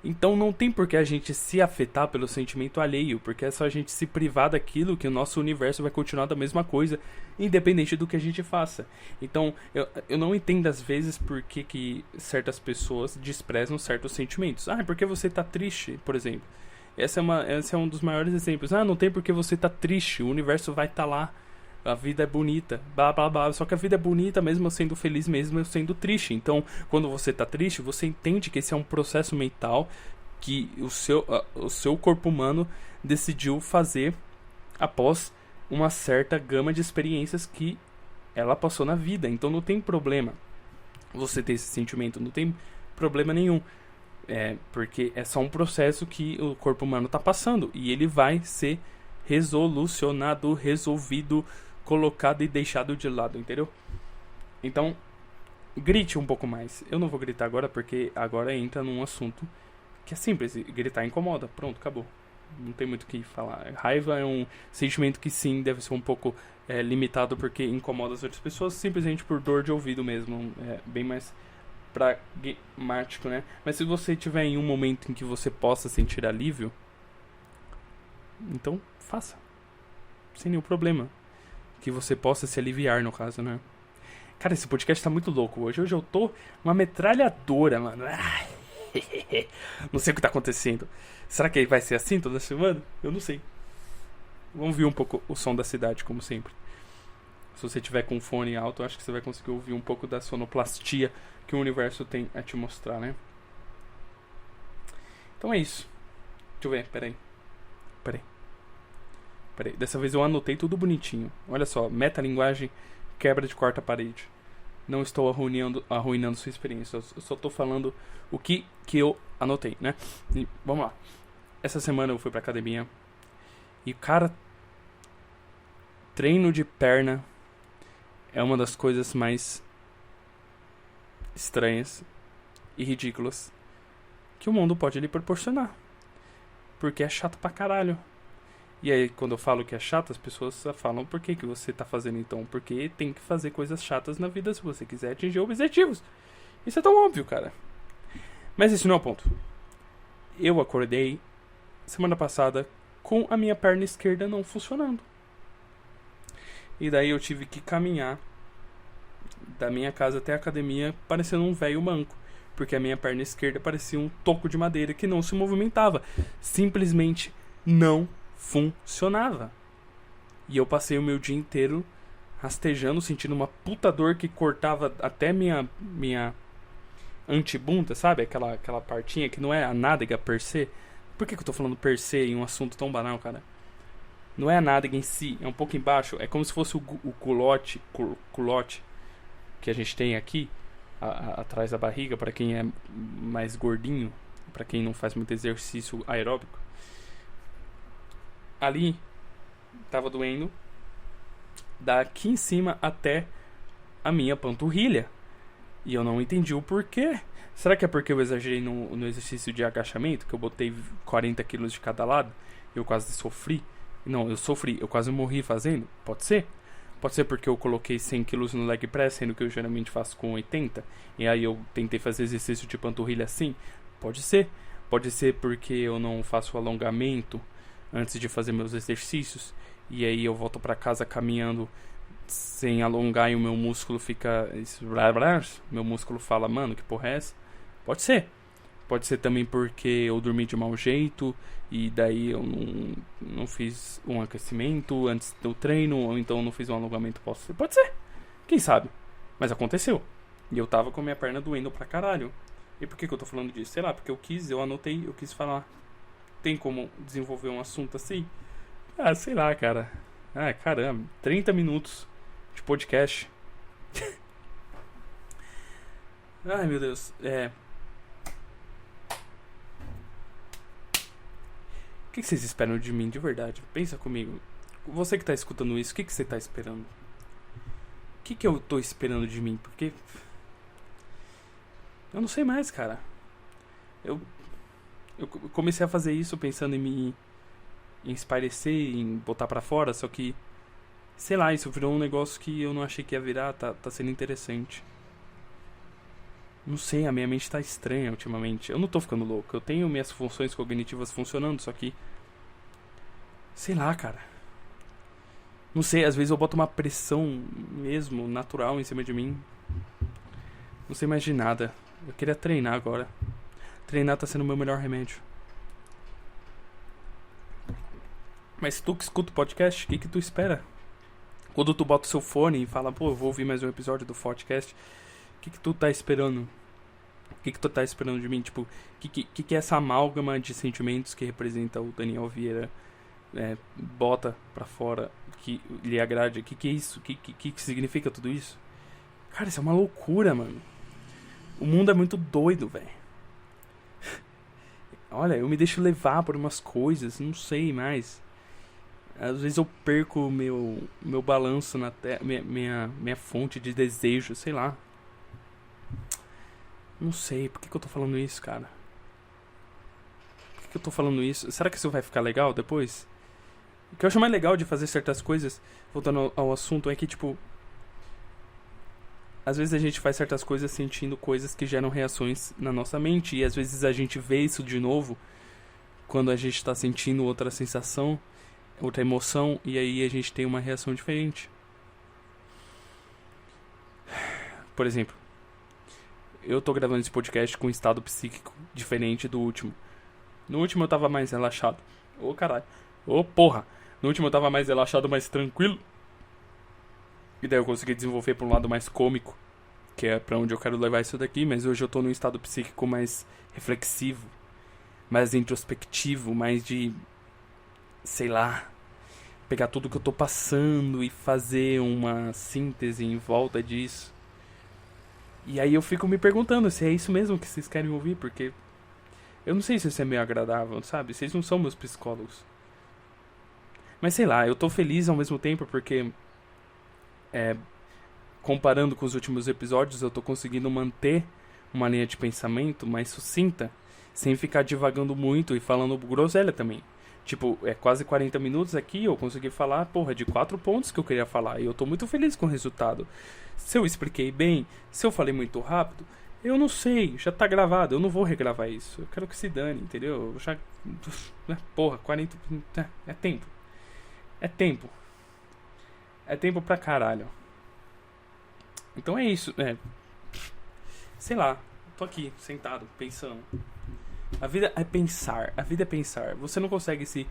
Então não tem por que a gente se afetar pelo sentimento alheio, porque é só a gente se privar daquilo que o nosso universo vai continuar da mesma coisa, independente do que a gente faça. Então eu não entendo às vezes por que certas pessoas desprezam certos sentimentos. Ah, porque você tá triste, por exemplo. Esse é um dos maiores exemplos. Ah, não tem porque você tá triste, o universo vai estar lá. A vida é bonita, blá blá blá. Só que a vida é bonita mesmo eu sendo feliz, mesmo eu sendo triste. Então, quando você tá triste, você entende que esse é um processo mental que o seu corpo humano decidiu fazer após uma certa gama de experiências que ela passou na vida. Então não tem problema você ter esse sentimento, não tem problema nenhum. Porque é só um processo que o corpo humano tá passando. E ele vai ser resolucionado, resolvido, colocado e deixado de lado, entendeu? Então, grite um pouco mais. Eu não vou gritar agora porque agora entra num assunto que é simples. Gritar incomoda. Pronto, acabou. Não tem muito o que falar. Raiva é um sentimento que sim, deve ser um pouco limitado porque incomoda as outras pessoas, simplesmente por dor de ouvido mesmo. É bem mais pragmático, né? Mas se você tiver em um momento em que você possa sentir alívio, então faça. Sem nenhum problema. Que você possa se aliviar, no caso, né? Cara, esse podcast tá muito louco hoje. Hoje eu tô uma metralhadora, mano. Não sei o que tá acontecendo. Será que vai ser assim toda semana? Eu não sei. Vamos ouvir um pouco o som da cidade, como sempre. Se você tiver com o fone alto, eu acho que você vai conseguir ouvir um pouco da sonoplastia que o universo tem a te mostrar, né? Então é isso. Deixa eu ver, peraí. Dessa vez eu anotei tudo bonitinho. Olha só, metalinguagem, quebra de quarta parede. Não estou arruinando sua experiência. Eu só estou falando o que eu anotei, né? E, vamos lá. Essa semana eu fui pra academia. E, cara, treino de perna é uma das coisas mais estranhas e ridículas que o mundo pode lhe proporcionar. Porque é chato pra caralho. E aí, quando eu falo que é chato, as pessoas falam: por que você tá fazendo então? Porque tem que fazer coisas chatas na vida se você quiser atingir objetivos. Isso é tão óbvio, cara. Mas isso não é o ponto. Eu acordei semana passada com a minha perna esquerda não funcionando. E daí eu tive que caminhar da minha casa até a academia parecendo um velho manco. Porque a minha perna esquerda parecia um toco de madeira que não se movimentava. Simplesmente não funcionava. E eu passei o meu dia inteiro rastejando, sentindo uma puta dor que cortava até minha antibunda, sabe? Aquela partinha que não é a nádega per se. Por que eu tô falando per se em um assunto tão banal, cara? Não é a nádega em si, é um pouco embaixo. É como se fosse o culote que a gente tem aqui atrás da barriga, para quem é mais gordinho, para quem não faz muito exercício aeróbico. Ali tava doendo daqui em cima até a minha panturrilha. E eu não entendi o porquê. Será que é porque eu exagerei no exercício de agachamento? Que eu botei 40 quilos de cada lado? Eu quase sofri. Não, eu quase morri fazendo. Pode ser? Pode ser porque eu coloquei 100 quilos no leg press, sendo que eu geralmente faço com 80. E aí eu tentei fazer exercício de panturrilha assim. Pode ser. Pode ser porque eu não faço alongamento antes de fazer meus exercícios. E aí eu volto pra casa caminhando sem alongar e o meu músculo fica... Meu músculo fala: mano, que porra é essa? Pode ser. Pode ser também porque eu dormi de mau jeito e daí eu não fiz um aquecimento antes do treino, ou então não fiz um alongamento pós. Pode ser. Quem sabe? Mas aconteceu. E eu tava com a minha perna doendo pra caralho. E por que eu tô falando disso? Sei lá, porque eu anotei, eu quis falar. Tem como desenvolver um assunto assim? Ah, sei lá, cara. Ah, caramba. 30 minutos de podcast. Ai, meu Deus. O que vocês esperam de mim, de verdade? Pensa comigo. Você que tá escutando isso, o que você tá esperando? O que eu tô esperando de mim? Porque... eu não sei mais, cara. Eu comecei a fazer isso pensando em me espairecer, em botar pra fora, só que... sei lá, isso virou um negócio que eu não achei que ia virar, tá sendo interessante. Não sei, a minha mente tá estranha ultimamente. Eu não tô ficando louco. Eu tenho minhas funções cognitivas funcionando, só que... Sei lá, cara. Não sei, às vezes eu boto uma pressão mesmo, natural, em cima de mim. Não sei mais de nada. Eu queria treinar agora. Treinar tá sendo o meu melhor remédio. Mas tu que escuta o podcast, o que tu espera? Quando tu bota o seu fone e fala, pô, eu vou ouvir mais um episódio do podcast, o que tu tá esperando? O que tu tá esperando de mim? Tipo, o que é essa amálgama de sentimentos que representa o Daniel Vieira bota pra fora, que lhe agrade? O que é isso? O que significa tudo isso? Cara, isso é uma loucura, mano. O mundo é muito doido, velho. Olha, eu me deixo levar por umas coisas, não sei mais. Às vezes eu perco meu balanço na terra, minha fonte de desejo, sei lá. Não sei, por que eu tô falando isso, cara? Por que eu tô falando isso? Será que isso vai ficar legal depois? O que eu acho mais legal de fazer certas coisas, voltando ao assunto, é que, tipo... Às vezes a gente faz certas coisas sentindo coisas que geram reações na nossa mente. E às vezes a gente vê isso de novo quando a gente tá sentindo outra sensação, outra emoção, e aí a gente tem uma reação diferente. Por exemplo, eu tô gravando esse podcast com um estado psíquico diferente do último. No último eu tava mais relaxado. Ô caralho. Ô porra. No último eu tava mais relaxado, mais tranquilo. E daí eu consegui desenvolver pra um lado mais cômico, que é pra onde eu quero levar isso daqui. Mas hoje eu tô num estado psíquico mais reflexivo, mais introspectivo, mais de... sei lá... pegar tudo que eu tô passando e fazer uma síntese em volta disso. E aí eu fico me perguntando se é isso mesmo que vocês querem ouvir, porque... eu não sei se isso é meio agradável, sabe? Vocês não são meus psicólogos. Mas sei lá, eu tô feliz ao mesmo tempo porque... comparando com os últimos episódios, eu tô conseguindo manter uma linha de pensamento mais sucinta, sem ficar divagando muito e falando groselha também. Tipo, é quase 40 minutos aqui, eu consegui falar, porra, de 4 pontos que eu queria falar. E eu tô muito feliz com o resultado. Se eu expliquei bem, se eu falei muito rápido, eu não sei, já tá gravado, eu não vou regravar isso. Eu quero que se dane, entendeu? Eu já... porra, 40... é tempo. É tempo. É tempo pra caralho. Então é isso, sei lá, tô aqui, sentado, pensando. A vida é pensar, a vida é pensar. Você não consegue se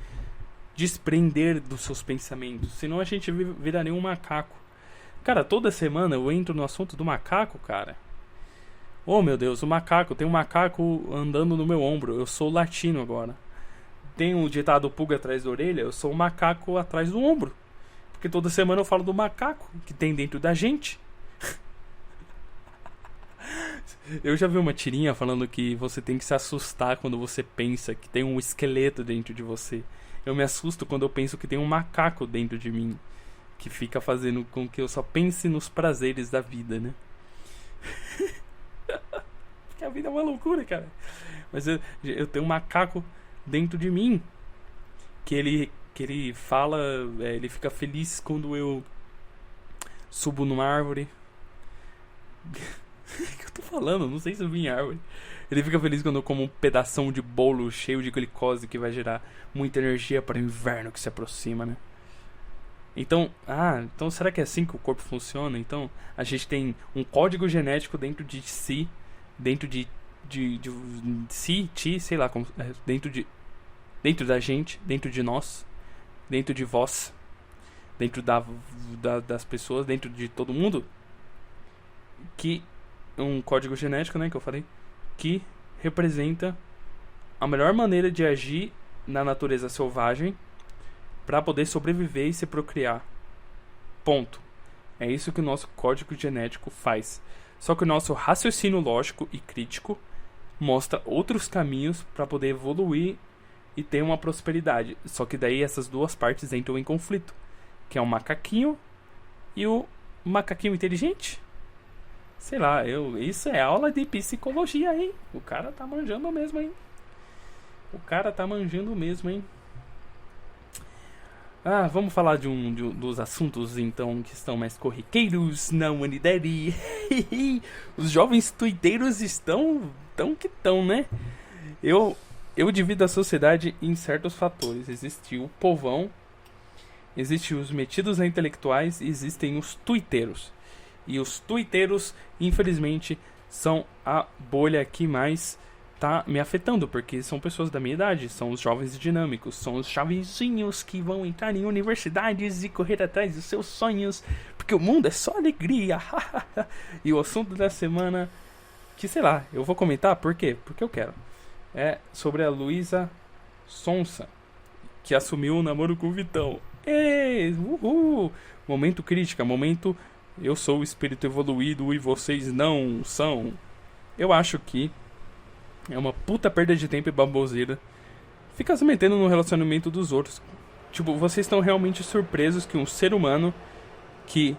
desprender dos seus pensamentos, senão a gente viraria um macaco. Cara, toda semana eu entro no assunto do macaco, cara. Oh meu Deus, o macaco, tem um macaco andando no meu ombro. Eu sou latino agora. Tem um ditado pulga atrás da orelha, eu sou um macaco atrás do ombro. Porque toda semana eu falo do macaco que tem dentro da gente. Eu já vi uma tirinha falando que você tem que se assustar quando você pensa que tem um esqueleto dentro de você. Eu me assusto quando eu penso que tem um macaco dentro de mim, que fica fazendo com que eu só pense nos prazeres da vida, né? Porque a vida é uma loucura, cara. Mas eu tenho um macaco dentro de mim que ele fala, ele fica feliz quando eu subo numa árvore. O que eu tô falando? Não sei se eu vi em árvore. Ele fica feliz quando eu como um pedação de bolo cheio de glicose que vai gerar muita energia para o inverno que se aproxima, né? Então será que é assim que o corpo funciona? Então a gente tem um código genético dentro de si, dentro de si, sei lá, dentro da gente, dentro de nós, dentro de vós, dentro das pessoas, dentro de todo mundo, que um código genético, né, que eu falei, que representa a melhor maneira de agir na natureza selvagem para poder sobreviver e se procriar. Ponto. É isso que o nosso código genético faz. Só que o nosso raciocínio lógico e crítico mostra outros caminhos para poder evoluir e ter uma prosperidade. Só que daí essas duas partes entram em conflito, que é o macaquinho e o macaquinho inteligente. Sei lá, isso é aula de psicologia, hein? O cara tá manjando mesmo, hein? Vamos falar dos assuntos, então, que estão mais corriqueiros na humanidade. Os jovens tuiteiros estão que estão, né? Eu divido a sociedade em certos fatores. Existe o povão, existem os metidos a intelectuais e existem os tuiteiros. E os tuiteiros, infelizmente, são a bolha que mais tá me afetando, porque são pessoas da minha idade, são os jovens dinâmicos, são os jovenzinhos que vão entrar em universidades e correr atrás dos seus sonhos, porque o mundo é só alegria. E o assunto da semana, que sei lá, eu vou comentar, por quê? Porque eu quero. É sobre a Luísa Sonza, que assumiu o namoro com o Vitão. Uhul! Momento crítica, momento eu sou o espírito evoluído e vocês não são. Eu acho que é uma puta perda de tempo e baboseira ficar se metendo no relacionamento dos outros. Tipo, vocês estão realmente surpresos que um ser humano que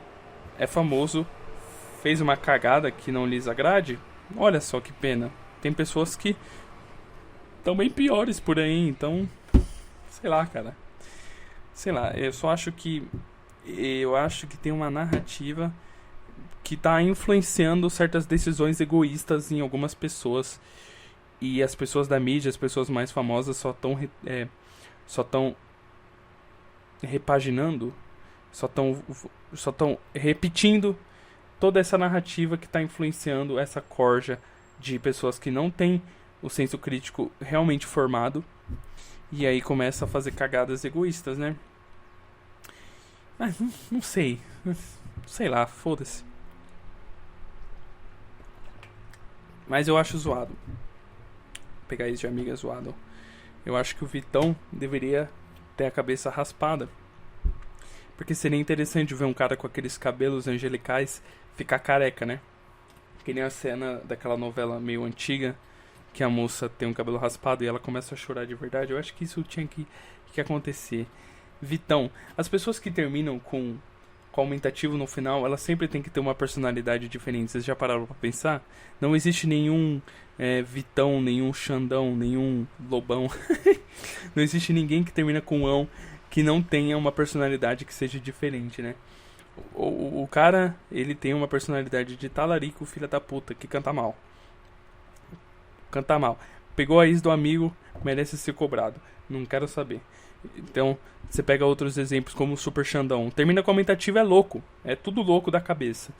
é famoso fez uma cagada que não lhes agrade? Olha só que pena. Tem pessoas que estão bem piores por aí, então... Sei lá, cara. Sei lá, eu acho que tem uma narrativa que tá influenciando certas decisões egoístas em algumas pessoas. E as pessoas da mídia, as pessoas mais famosas só estão repaginando, só estão repetindo toda essa narrativa que está influenciando essa corja de pessoas que não têm o senso crítico realmente formado. E aí começa a fazer cagadas egoístas, né? Mas não sei. Sei lá, foda-se. Mas eu acho zoado. Pegar isso de amiga zoado. Eu acho que o Vitão deveria ter a cabeça raspada. Porque seria interessante ver um cara com aqueles cabelos angelicais ficar careca, né? Que nem a cena daquela novela meio antiga, que a moça tem um cabelo raspado e ela começa a chorar de verdade. Eu acho que isso tinha que acontecer. Vitão, as pessoas que terminam com aumentativo no final, elas sempre têm que ter uma personalidade diferente. Vocês já pararam pra pensar? Não existe nenhum Vitão, nenhum Xandão, nenhum Lobão. Não existe ninguém que termina com ão que não tenha uma personalidade que seja diferente, né? O cara, ele tem uma personalidade de talarico, filha da puta, que canta mal. Canta mal. Pegou a ex do amigo, merece ser cobrado. Não quero saber. Então, você pega outros exemplos como o Super Xandão. Termina com aumentativo, é louco. É tudo louco da cabeça.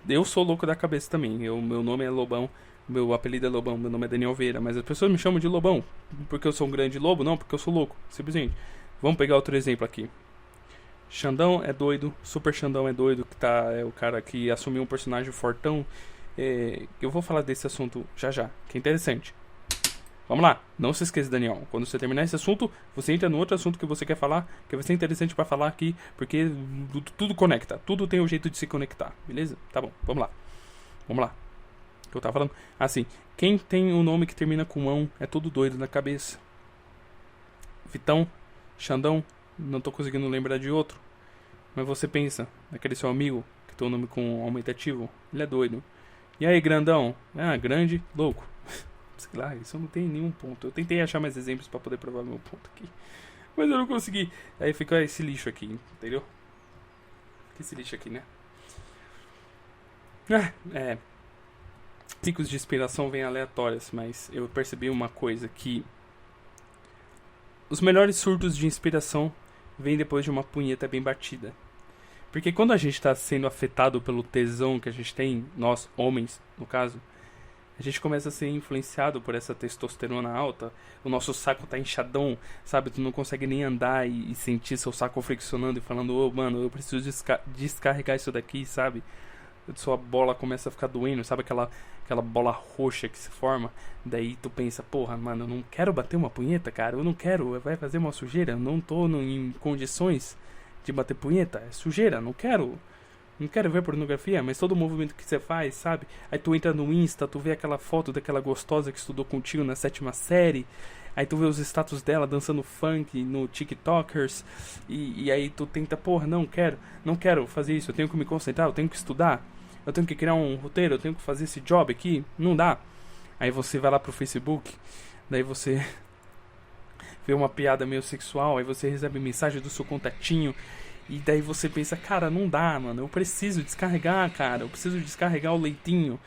Eu sou louco da cabeça também. Meu nome é Lobão. Meu apelido é Lobão. Meu nome é Daniel Vieira. Mas as pessoas me chamam de Lobão. Porque eu sou um grande lobo? Não, porque eu sou louco. Simplesmente. Vamos pegar outro exemplo aqui. Xandão é doido. Super Xandão é doido. Que é o cara que assumiu um personagem fortão. Eu vou falar desse assunto já. Que é interessante. Vamos lá, não se esqueça, Daniel. Quando você terminar esse assunto, você entra no outro assunto que você quer falar, que vai ser interessante pra falar aqui, porque tudo conecta, tudo tem um jeito de se conectar, beleza? Tá bom, vamos lá. O que eu tava falando? Assim, quem tem um nome que termina com ão é tudo doido na cabeça. Vitão, Xandão, não tô conseguindo lembrar de outro. Mas você pensa, naquele seu amigo que tem um nome com aumentativo, ele é doido. E aí, grandão? Grande, louco. Sei lá, isso não tem nenhum ponto. Eu tentei achar mais exemplos pra poder provar meu ponto aqui, mas eu não consegui. Aí fica esse lixo aqui, entendeu? Esse lixo aqui, né? Picos de inspiração vêm aleatórios, mas eu percebi uma coisa, que os melhores surtos de inspiração vêm depois de uma punheta bem batida. Porque quando a gente tá sendo afetado pelo tesão que a gente tem, nós, homens, no caso, a gente começa a ser influenciado por essa testosterona alta. O nosso saco tá inchadão, sabe? Tu não consegue nem andar e sentir seu saco friccionando e falando, mano, eu preciso descarregar isso daqui, sabe? Sua bola começa a ficar doendo, sabe? Aquela bola roxa que se forma. Daí tu pensa, porra, mano, eu não quero bater uma punheta, cara. Eu não quero, vai fazer uma sujeira. Eu não tô em condições de bater punheta. É sujeira, não quero ver pornografia, mas todo o movimento que você faz, sabe? Aí tu entra no Insta, tu vê aquela foto daquela gostosa que estudou contigo na 7ª série. Aí tu vê os status dela dançando funk no TikTokers. E aí tu tenta, porra, não quero fazer isso. Eu tenho que me concentrar, eu tenho que estudar. Eu tenho que criar um roteiro, eu tenho que fazer esse job aqui. Não dá. Aí você vai lá pro Facebook, daí você vê uma piada meio sexual, aí você recebe mensagem do seu contatinho, e daí você pensa, cara, não dá, mano, eu preciso descarregar, cara, eu preciso descarregar o leitinho.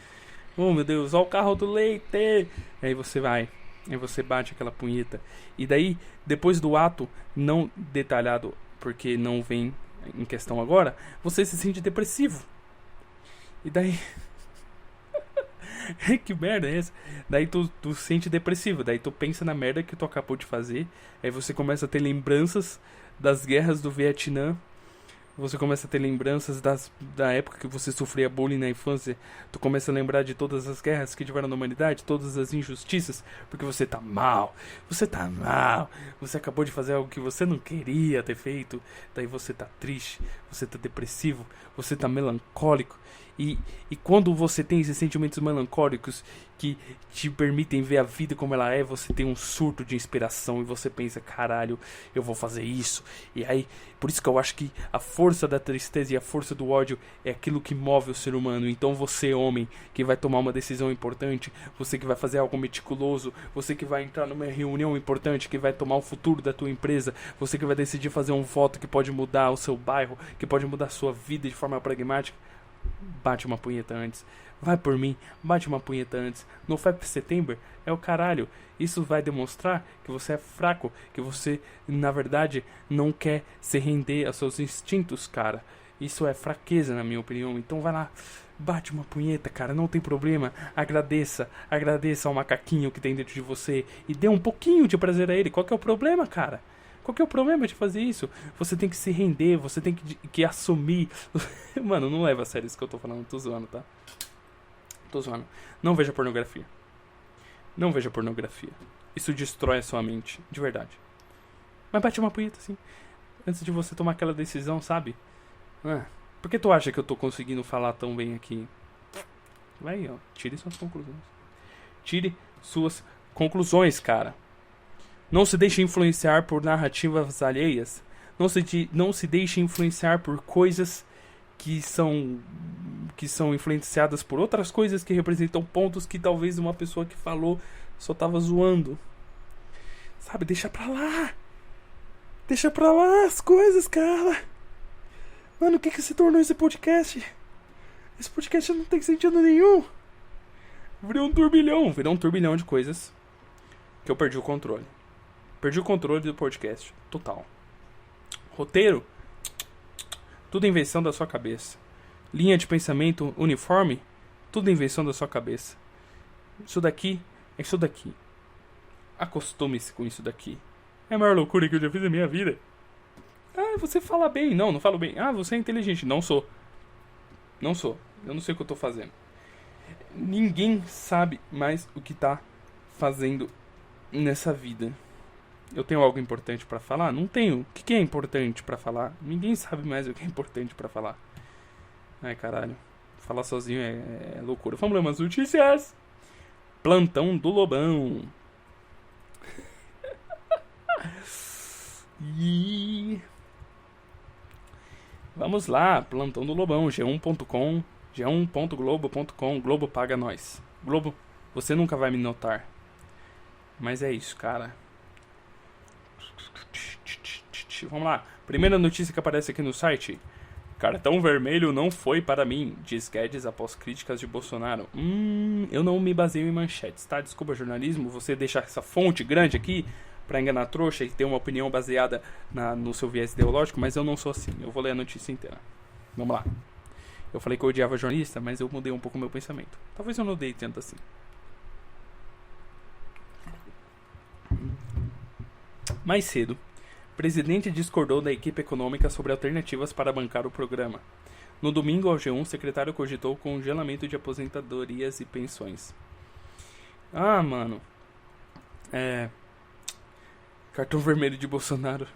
Oh, meu Deus, ó o carro do leite. Aí você vai, aí você bate aquela punheta. E daí, depois do ato, não detalhado, porque não vem em questão agora, você se sente depressivo. E daí... que merda é essa? Daí tu sente depressivo, daí tu pensa na merda que tu acabou de fazer, aí você começa a ter lembranças das guerras do Vietnã, você começa a ter lembranças da época que você sofria bullying na infância, tu começa a lembrar de todas as guerras que tiveram na humanidade, todas as injustiças, porque você tá mal, você acabou de fazer algo que você não queria ter feito, daí você tá triste, você tá depressivo, você tá melancólico. E quando você tem esses sentimentos melancólicos que te permitem ver a vida como ela é, você tem um surto de inspiração e você pensa, caralho, eu vou fazer isso. E aí, por isso que eu acho que a força da tristeza e a força do ódio é aquilo que move o ser humano. Então você, homem, que vai tomar uma decisão importante, você que vai fazer algo meticuloso, você que vai entrar numa reunião importante, que vai tomar o futuro da tua empresa, você que vai decidir fazer um voto que pode mudar o seu bairro, que pode mudar a sua vida de forma pragmática, bate uma punheta antes. Vai por mim, bate uma punheta antes. No 5 de setembro é o caralho. Isso vai demonstrar que você é fraco, que você, na verdade, não quer se render aos seus instintos, cara. Isso é fraqueza, na minha opinião. Então vai lá, bate uma punheta, cara, não tem problema. Agradeça ao macaquinho que tem dentro de você e dê um pouquinho de prazer a ele. Qual que é o problema, cara? Qual que é o problema de fazer isso? Você tem que se render, você tem que assumir. Mano, não leva a sério isso que eu tô falando, tô zoando, tá? Tô zoando. Não veja pornografia. Não veja pornografia. Isso destrói a sua mente, de verdade. Mas bate uma punheta, assim. Antes de você tomar aquela decisão, sabe? Por que tu acha que eu tô conseguindo falar tão bem aqui? Vai, ó. Tire suas conclusões. Tire suas conclusões, cara. Não se deixe influenciar por narrativas alheias. Não se deixe influenciar por coisas que são influenciadas por outras coisas que representam pontos que talvez uma pessoa que falou só tava zoando. Sabe, deixa pra lá. Deixa pra lá as coisas, cara. Mano, o que se tornou esse podcast? Esse podcast não tem sentido nenhum. Virou um turbilhão de coisas que eu perdi o controle. Perdi o controle do podcast. Total. Roteiro? Tudo invenção da sua cabeça. Linha de pensamento uniforme? Tudo invenção da sua cabeça. Isso daqui é isso daqui. Acostume-se com isso daqui. É a maior loucura que eu já fiz na minha vida. Ah, você fala bem. Não falo bem. Ah, você é inteligente. Não sou. Não sou. Eu não sei o que eu tô fazendo. Ninguém sabe mais o que tá fazendo nessa vida. Eu tenho algo importante pra falar? Não tenho. O que é importante pra falar? Ninguém sabe mais o que é importante pra falar. Ai, caralho. Falar sozinho é loucura. Vamos ler umas notícias. Plantão do Lobão. E... vamos lá. Plantão do Lobão. G1.com. G1.globo.com. Globo paga nós. Globo, você nunca vai me notar. Mas é isso, cara. Vamos lá. Primeira notícia que aparece aqui no site. Cartão vermelho não foi para mim, diz Guedes após críticas de Bolsonaro. Eu não me baseio em manchetes, tá? Desculpa, jornalismo, você deixar essa fonte grande aqui pra enganar a trouxa e ter uma opinião baseada no seu viés ideológico, mas eu não sou assim. Eu vou ler a notícia inteira. Vamos lá. Eu falei que eu odiava jornalista, mas eu mudei um pouco o meu pensamento. Talvez eu não odeie tanto assim. Mais cedo, o presidente discordou da equipe econômica sobre alternativas para bancar o programa. No domingo, ao G1, o secretário cogitou o congelamento de aposentadorias e pensões. Ah, mano. Cartão vermelho de Bolsonaro.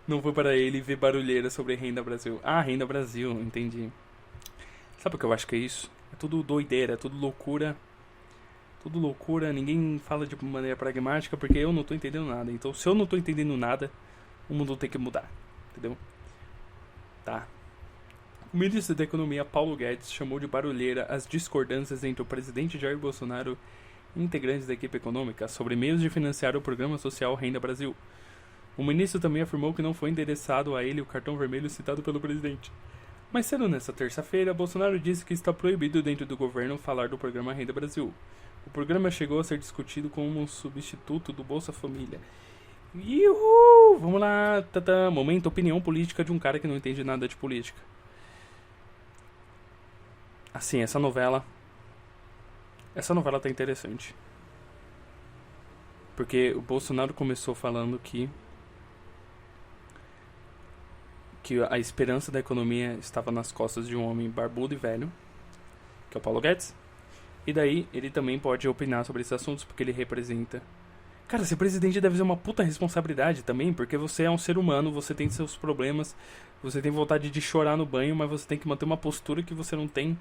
Não foi para ele ver barulheira sobre Renda Brasil. Ah, Renda Brasil, entendi. Sabe o que eu acho que é isso? É tudo doideira, é tudo loucura. Tudo loucura, ninguém fala de maneira pragmática porque eu não tô entendendo nada. Então, se eu não tô entendendo nada, o mundo tem que mudar, entendeu? Tá. O ministro da Economia, Paulo Guedes, chamou de barulheira as discordâncias entre o presidente Jair Bolsonaro integrantes da equipe econômica sobre meios de financiar o programa social Renda Brasil. O ministro também afirmou que não foi endereçado a ele o cartão vermelho citado pelo presidente. Mais cedo nesta terça-feira, Bolsonaro disse que está proibido dentro do governo falar do programa Renda Brasil. O programa chegou a ser discutido como um substituto do Bolsa Família. Uhul! Vamos lá, tata. Momento opinião política de um cara que não entende nada de política. Assim, essa novela tá interessante. Porque o Bolsonaro começou falando que a esperança da economia estava nas costas de um homem barbudo e velho, que é o Paulo Guedes. E daí ele também pode opinar sobre esses assuntos porque ele representa. Cara, ser presidente deve ser uma puta responsabilidade também, porque você é um ser humano, você tem seus problemas, você tem vontade de chorar no banho, mas você tem que manter uma postura que você não tem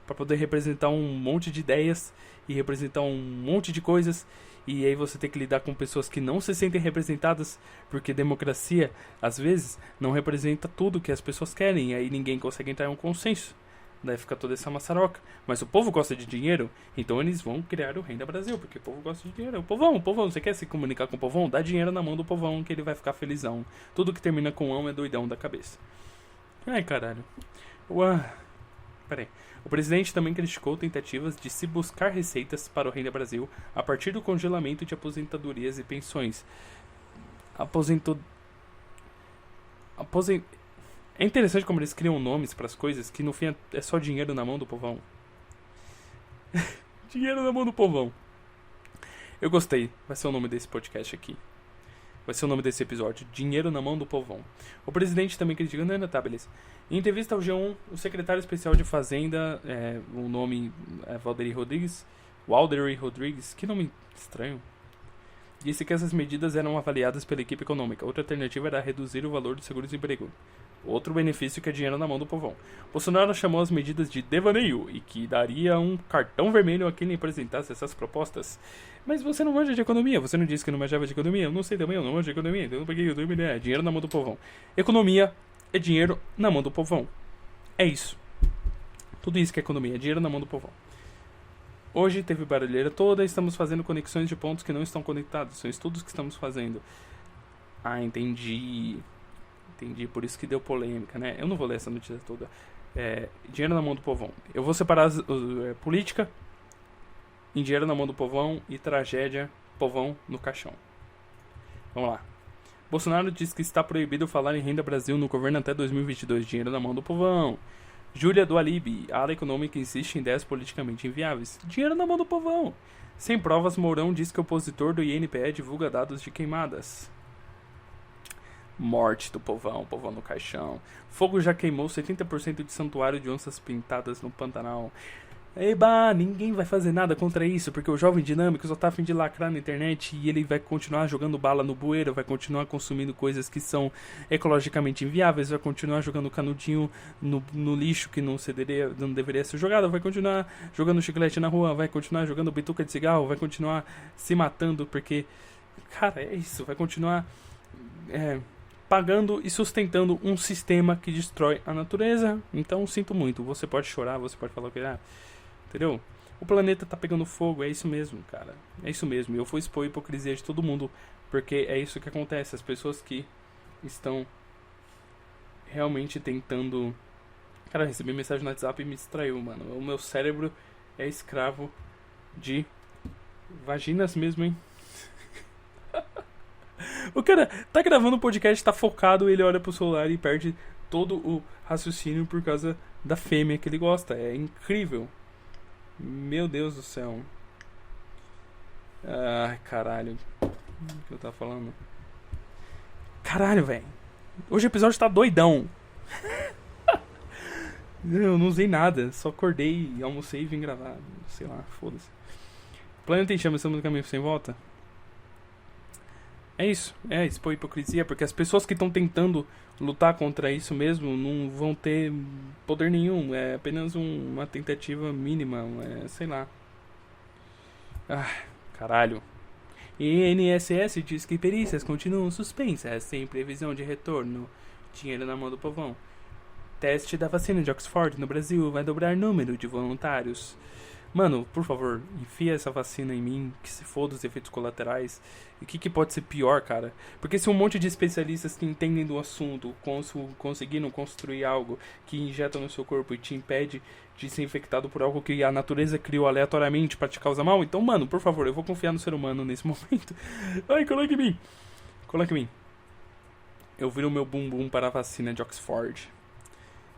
para poder representar um monte de ideias e representar um monte de coisas. E aí você tem que lidar com pessoas que não se sentem representadas, porque democracia, às vezes, não representa tudo que as pessoas querem, e aí ninguém consegue entrar em um consenso. Daí fica toda essa maçaroca. Mas o povo gosta de dinheiro, então eles vão criar o Renda Brasil, porque o povo gosta de dinheiro. O povão, você quer se comunicar com o povão? Dá dinheiro na mão do povão que ele vai ficar felizão. Tudo que termina com ão é doidão da cabeça. Ai, caralho. Peraí. O presidente também criticou tentativas de se buscar receitas para o Renda Brasil a partir do congelamento de aposentadorias e pensões. É interessante como eles criam nomes para as coisas que no fim é só dinheiro na mão do povão. Dinheiro na mão do povão. Eu gostei. Vai ser o nome desse podcast aqui. Vai ser o nome desse episódio. Dinheiro na mão do povão. O presidente também critica... Não, tá, beleza. Em entrevista ao G1, o secretário especial de Fazenda, o nome é Valderi Rodrigues, que nome estranho, disse que essas medidas eram avaliadas pela equipe econômica. Outra alternativa era reduzir o valor do seguro-desemprego. Outro benefício que é dinheiro na mão do povão. Bolsonaro chamou as medidas de devaneio e que daria um cartão vermelho a quem apresentasse essas propostas. Mas você não manja de economia, você não disse que não manjava de economia? Eu não sei também, eu não manjo de economia, então eu peguei, eu dei uma ideia. Dinheiro na mão do povão. Economia é dinheiro na mão do povão. É isso. Tudo isso que é economia, é dinheiro na mão do povão. Hoje teve barulheira toda, estamos fazendo conexões de pontos que não estão conectados. São estudos que estamos fazendo. Ah, entendi, por isso que deu polêmica, né? Eu não vou ler essa notícia toda. Dinheiro na mão do povão. Eu vou separar política em dinheiro na mão do povão e tragédia, povão no caixão. Vamos lá. Bolsonaro diz que está proibido falar em Renda Brasil no governo até 2022. Dinheiro na mão do povão. Júlia do Alibi. A ala econômica insiste em ideias politicamente inviáveis. Dinheiro na mão do povão. Sem provas, Mourão diz que o opositor do INPE divulga dados de queimadas. Morte do povão, povão no caixão. Fogo já queimou 70% de santuário de onças pintadas no Pantanal. Eba, ninguém vai fazer nada contra isso, porque o jovem dinâmico só tá a fim de lacrar na internet e ele vai continuar jogando bala no bueiro, vai continuar consumindo coisas que são ecologicamente inviáveis, vai continuar jogando canudinho no lixo que não deveria ser jogado, vai continuar jogando chiclete na rua, vai continuar jogando bituca de cigarro, vai continuar se matando, porque, cara, é isso, vai continuar pagando e sustentando um sistema que destrói a natureza. Então, sinto muito, você pode chorar, você pode falar o que... Entendeu? O planeta tá pegando fogo, é isso mesmo, cara. É isso mesmo. Eu vou expor a hipocrisia de todo mundo, porque é isso que acontece. As pessoas que estão realmente tentando... Cara, eu recebi mensagem no WhatsApp e me distraiu, mano. O meu cérebro é escravo de vaginas mesmo, hein? O cara tá gravando um podcast, tá focado, ele olha pro celular e perde todo o raciocínio por causa da fêmea que ele gosta. É incrível. Meu Deus do céu. Ai, caralho. O que eu tava falando? Caralho, velho. Hoje o episódio tá doidão. Eu não usei nada. Só acordei, almocei e vim gravar. Sei lá, foda-se. Planeta em Chamas, estamos no caminho sem volta. É isso. É expor hipocrisia, porque as pessoas que estão tentando lutar contra isso mesmo não vão ter poder nenhum. É apenas uma tentativa mínima. Sei lá. Ah, caralho. INSS diz que perícias continuam suspensas sem previsão de retorno. Dinheiro na mão do povão. Teste da vacina de Oxford no Brasil vai dobrar número de voluntários. Mano, por favor, enfia essa vacina em mim, que se foda os efeitos colaterais. E o que pode ser pior, cara? Porque se um monte de especialistas que entendem do assunto conseguiram construir algo que injeta no seu corpo e te impede de ser infectado por algo que a natureza criou aleatoriamente pra te causar mal, então, mano, por favor, eu vou confiar no ser humano nesse momento. Ai, coloque em mim. Coloque em mim. Eu viro meu bumbum para a vacina de Oxford.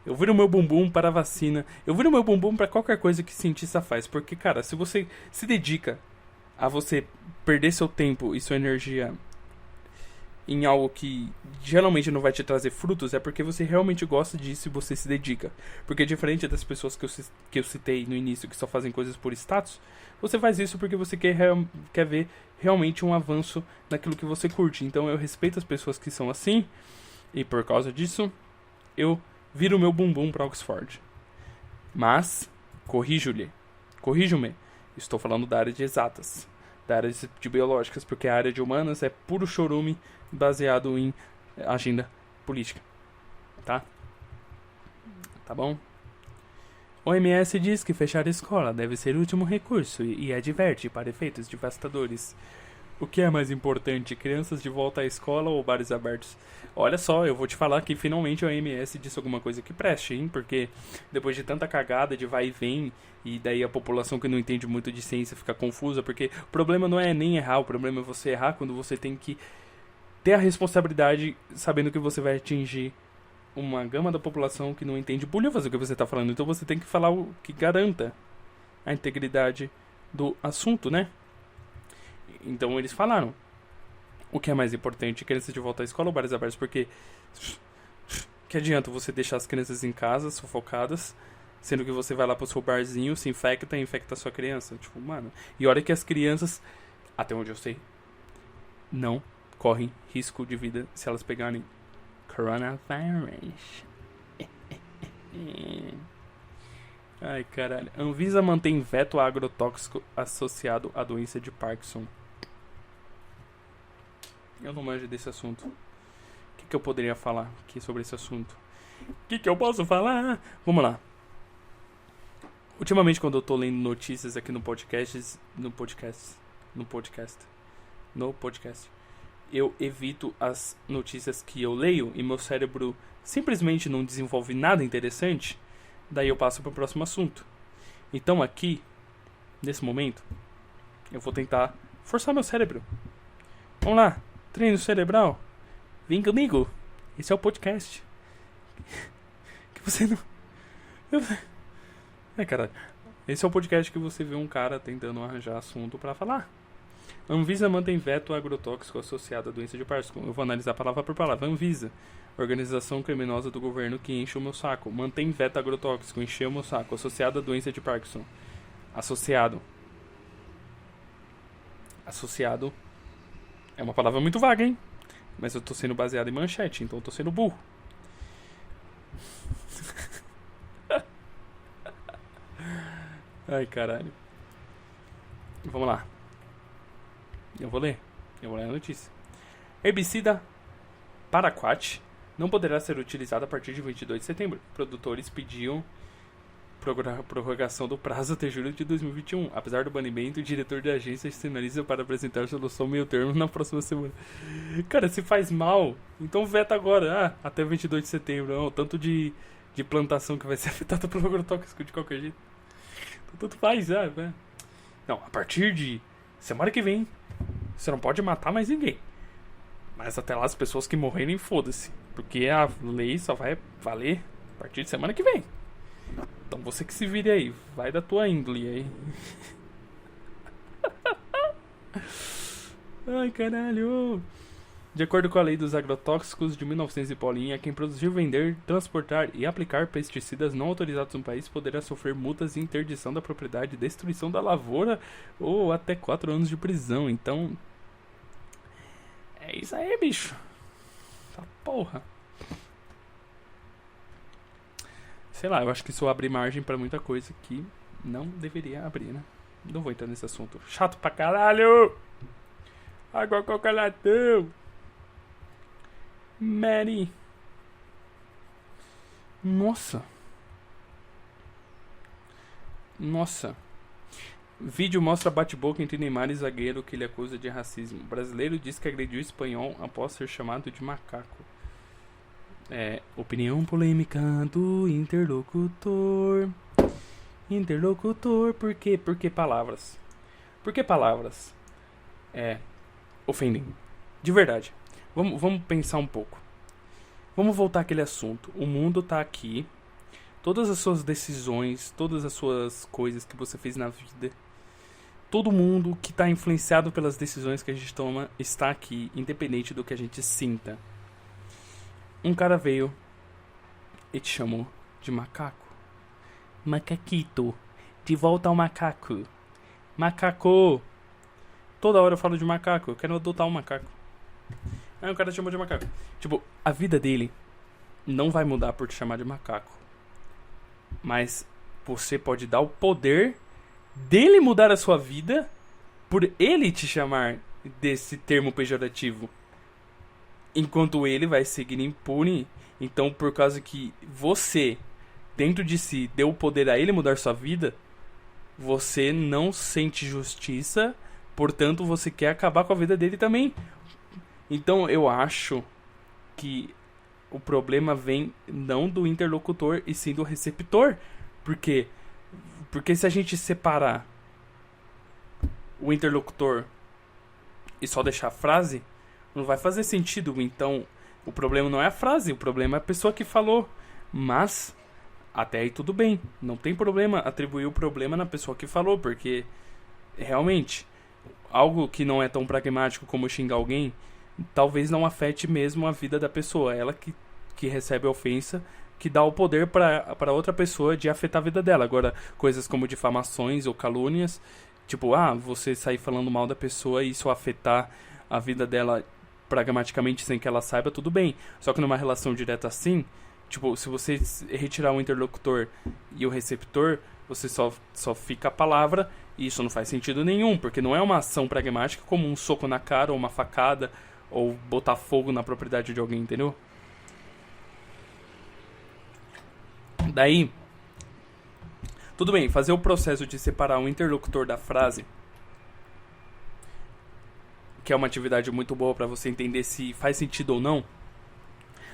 Eu viro meu bumbum para a vacina. Eu viro meu bumbum para qualquer coisa que cientista faz. Porque, cara, se você se dedica a você perder seu tempo e sua energia em algo que geralmente não vai te trazer frutos, é porque você realmente gosta disso e você se dedica. Porque diferente das pessoas que eu citei no início, que só fazem coisas por status, você faz isso porque você quer ver realmente um avanço naquilo que você curte. Então eu respeito as pessoas que são assim, e por causa disso, eu viro meu bumbum para Oxford. Mas, corrijo-me, estou falando da área de exatas, da área de biológicas, porque a área de humanas é puro chorume baseado em agenda política, tá? Tá bom? OMS diz que fechar a escola deve ser o último recurso e adverte para efeitos devastadores. O que é mais importante, crianças de volta à escola ou bares abertos? Olha só, eu vou te falar que finalmente a OMS disse alguma coisa que preste, hein? Porque depois de tanta cagada de vai e vem, e daí a população que não entende muito de ciência fica confusa, porque o problema não é nem errar, o problema é você errar quando você tem que ter a responsabilidade sabendo que você vai atingir uma gama da população que não entende bolhufas o que você está falando. Então você tem que falar o que garanta a integridade do assunto, né? Então eles falaram o que é mais importante, crianças de volta à escola ou bares abertos, porque que adianta você deixar as crianças em casa, sufocadas, sendo que você vai lá pro seu barzinho, se infecta e infecta a sua criança. Tipo, mano. E olha que as crianças, até onde eu sei, não correm risco de vida se elas pegarem coronavirus. Ai, caralho. Anvisa mantém veto agrotóxico associado à doença de Parkinson. Eu não manjo desse assunto. O que eu poderia falar aqui sobre esse assunto? O que eu posso falar? Vamos lá. Ultimamente, quando eu tô lendo notícias aqui no podcast, eu evito as notícias que eu leio e meu cérebro simplesmente não desenvolve nada interessante. Daí eu passo para o próximo assunto. Então aqui, nesse momento, eu vou tentar forçar meu cérebro. Vamos lá, treino cerebral. Vem comigo. Esse é o podcast. Que você não... caralho. Esse é o podcast que você vê um cara tentando arranjar assunto pra falar. Anvisa mantém veto agrotóxico associado à doença de Parkinson. Eu vou analisar palavra por palavra. Anvisa, organização criminosa do governo que enche o meu saco. Mantém veto agrotóxico, encheu o meu saco. Associado à doença de Parkinson. Associado é uma palavra muito vaga, hein? Mas eu tô sendo baseado em manchete, então eu tô sendo burro. Ai, caralho. Vamos lá. Eu vou ler a notícia. Herbicida Paraquat não poderá ser utilizado a partir de 22 de setembro. Produtores pediam prorrogação do prazo até julho de 2021. Apesar do banimento, o diretor da agência sinaliza para apresentar solução meio termo na próxima semana. Cara, se faz mal, então veta agora. Até 22 de setembro. Não, tanto de plantação que vai ser afetada pelo agrotóxico de qualquer jeito. Então, tanto faz, né? Não, a partir de semana que vem, você não pode matar mais ninguém. Mas até lá, as pessoas que morrerem, foda-se. Porque a lei só vai valer a partir de semana que vem. Então você que se vire aí. Vai da tua índole aí. Ai, caralho. De acordo com a lei dos agrotóxicos de 1900 e Paulinha, quem produzir, vender, transportar e aplicar pesticidas não autorizados no país poderá sofrer multas de interdição da propriedade, destruição da lavoura ou até 4 anos de prisão. Então, é isso aí, bicho. Essa porra. Sei lá, eu acho que isso abre margem pra muita coisa que não deveria abrir, né? Não vou entrar nesse assunto. Chato pra caralho! Água coca latão! Mary. Nossa. Vídeo mostra bate-boca entre Neymar e zagueiro que ele acusa de racismo. Brasileiro diz que agrediu espanhol após ser chamado de macaco. Opinião polêmica do interlocutor. Interlocutor, por quê? Por que palavras? Por que palavras ofendem? De verdade. Vamos pensar um pouco. Vamos voltar àquele assunto. O mundo tá aqui. Todas as suas decisões, todas as suas coisas que você fez na vida, todo mundo que está influenciado pelas decisões que a gente toma está aqui, independente do que a gente sinta. Um cara veio e te chamou de macaco. Macaquito. De volta ao macaco. Macaco. Toda hora eu falo de macaco. Eu quero adotar um macaco. Aí o cara te chamou de macaco. Tipo, a vida dele não vai mudar por te chamar de macaco. Mas você pode dar o poder dele mudar a sua vida por ele te chamar desse termo pejorativo. Enquanto ele vai seguir impune. Então, por causa que você, dentro de si, deu o poder a ele mudar sua vida, você não sente justiça, portanto, você quer acabar com a vida dele também. Então, eu acho que o problema vem não do interlocutor e sim do receptor. Porque se a gente separar o interlocutor e só deixar a frase, não vai fazer sentido. Então, o problema não é a frase, o problema é a pessoa que falou. Mas, até aí tudo bem. Não tem problema atribuir o problema na pessoa que falou, porque, realmente, algo que não é tão pragmático como xingar alguém, talvez não afete mesmo a vida da pessoa. Ela que recebe a ofensa, que dá o poder para outra pessoa de afetar a vida dela. Agora, coisas como difamações ou calúnias, tipo, você sair falando mal da pessoa e isso afetar a vida dela pragmaticamente sem que ela saiba, tudo bem. Só que numa relação direta assim, tipo, se você retirar o interlocutor e o receptor, você só fica a palavra, e isso não faz sentido nenhum, porque não é uma ação pragmática como um soco na cara ou uma facada ou botar fogo na propriedade de alguém, entendeu? Daí, tudo bem, fazer o processo de separar o interlocutor da frase, que é uma atividade muito boa para você entender se faz sentido ou não,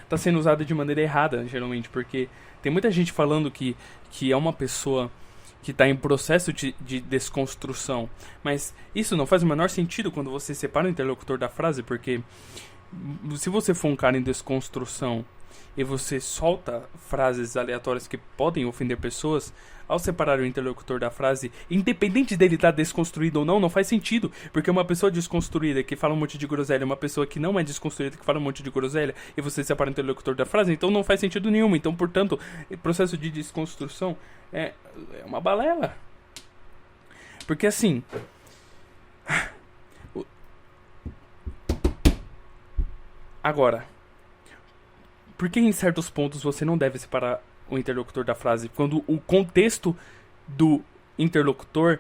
tá sendo usado de maneira errada, geralmente, porque tem muita gente falando que é uma pessoa que está em processo de desconstrução, mas isso não faz o menor sentido quando você separa o interlocutor da frase, porque se você for um cara em desconstrução e você solta frases aleatórias que podem ofender pessoas, ao separar o interlocutor da frase, independente dele estar desconstruído ou não faz sentido, porque uma pessoa desconstruída que fala um monte de groselha, uma pessoa que não é desconstruída que fala um monte de groselha, e você separa o interlocutor da frase, então não faz sentido nenhum. Então, portanto, o processo de desconstrução é uma balela. Porque assim, agora, por que em certos pontos você não deve separar o interlocutor da frase? Quando o contexto do interlocutor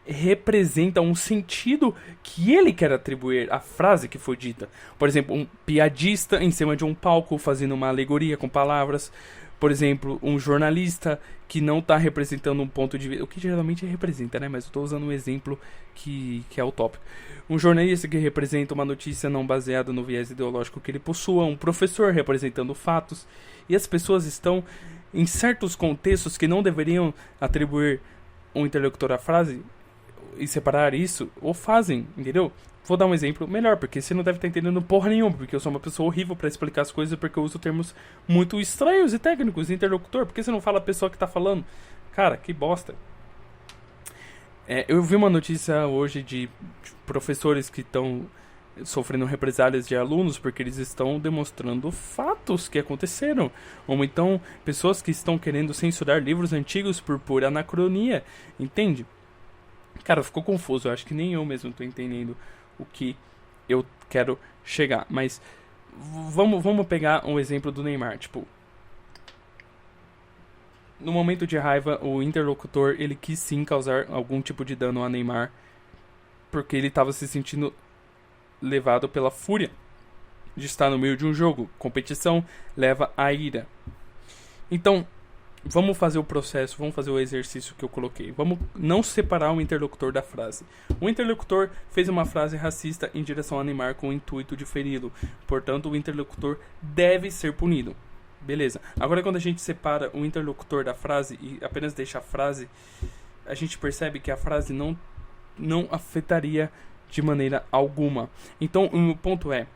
representa um sentido que ele quer atribuir à frase que foi dita. Por exemplo, um piadista em cima de um palco fazendo uma alegoria com palavras. Por exemplo, um jornalista que não está representando um ponto de vista, o que geralmente representa, né? Mas eu estou usando um exemplo que é utópico. Um jornalista que representa uma notícia não baseada no viés ideológico que ele possua, um professor representando fatos, e as pessoas estão em certos contextos que não deveriam atribuir um interlocutor à frase e separar isso, ou fazem, entendeu? Vou dar um exemplo melhor, porque você não deve estar entendendo porra nenhuma, porque eu sou uma pessoa horrível para explicar as coisas, porque eu uso termos muito estranhos e técnicos, interlocutor. Por que você não fala a pessoa que está falando? Cara, que bosta. Eu vi uma notícia hoje de professores que estão sofrendo represálias de alunos porque eles estão demonstrando fatos que aconteceram. Ou então, pessoas que estão querendo censurar livros antigos por pura anacronia. Entende? Cara, ficou confuso. Eu acho que nem eu mesmo estou entendendo o que eu quero chegar. Mas vamos pegar um exemplo do Neymar. Tipo, no momento de raiva, o interlocutor ele quis sim causar algum tipo de dano a Neymar, porque ele estava se sentindo levado pela fúria de estar no meio de um jogo. Competição leva à ira. Então, Vamos fazer o processo, vamos fazer o exercício que eu coloquei. Vamos não separar o interlocutor da frase. O interlocutor fez uma frase racista em direção a Neymar com o intuito de feri-lo. Portanto, o interlocutor deve ser punido. Beleza. Agora, quando a gente separa o interlocutor da frase e apenas deixa a frase, a gente percebe que a frase não afetaria de maneira alguma. Então, o meu ponto é: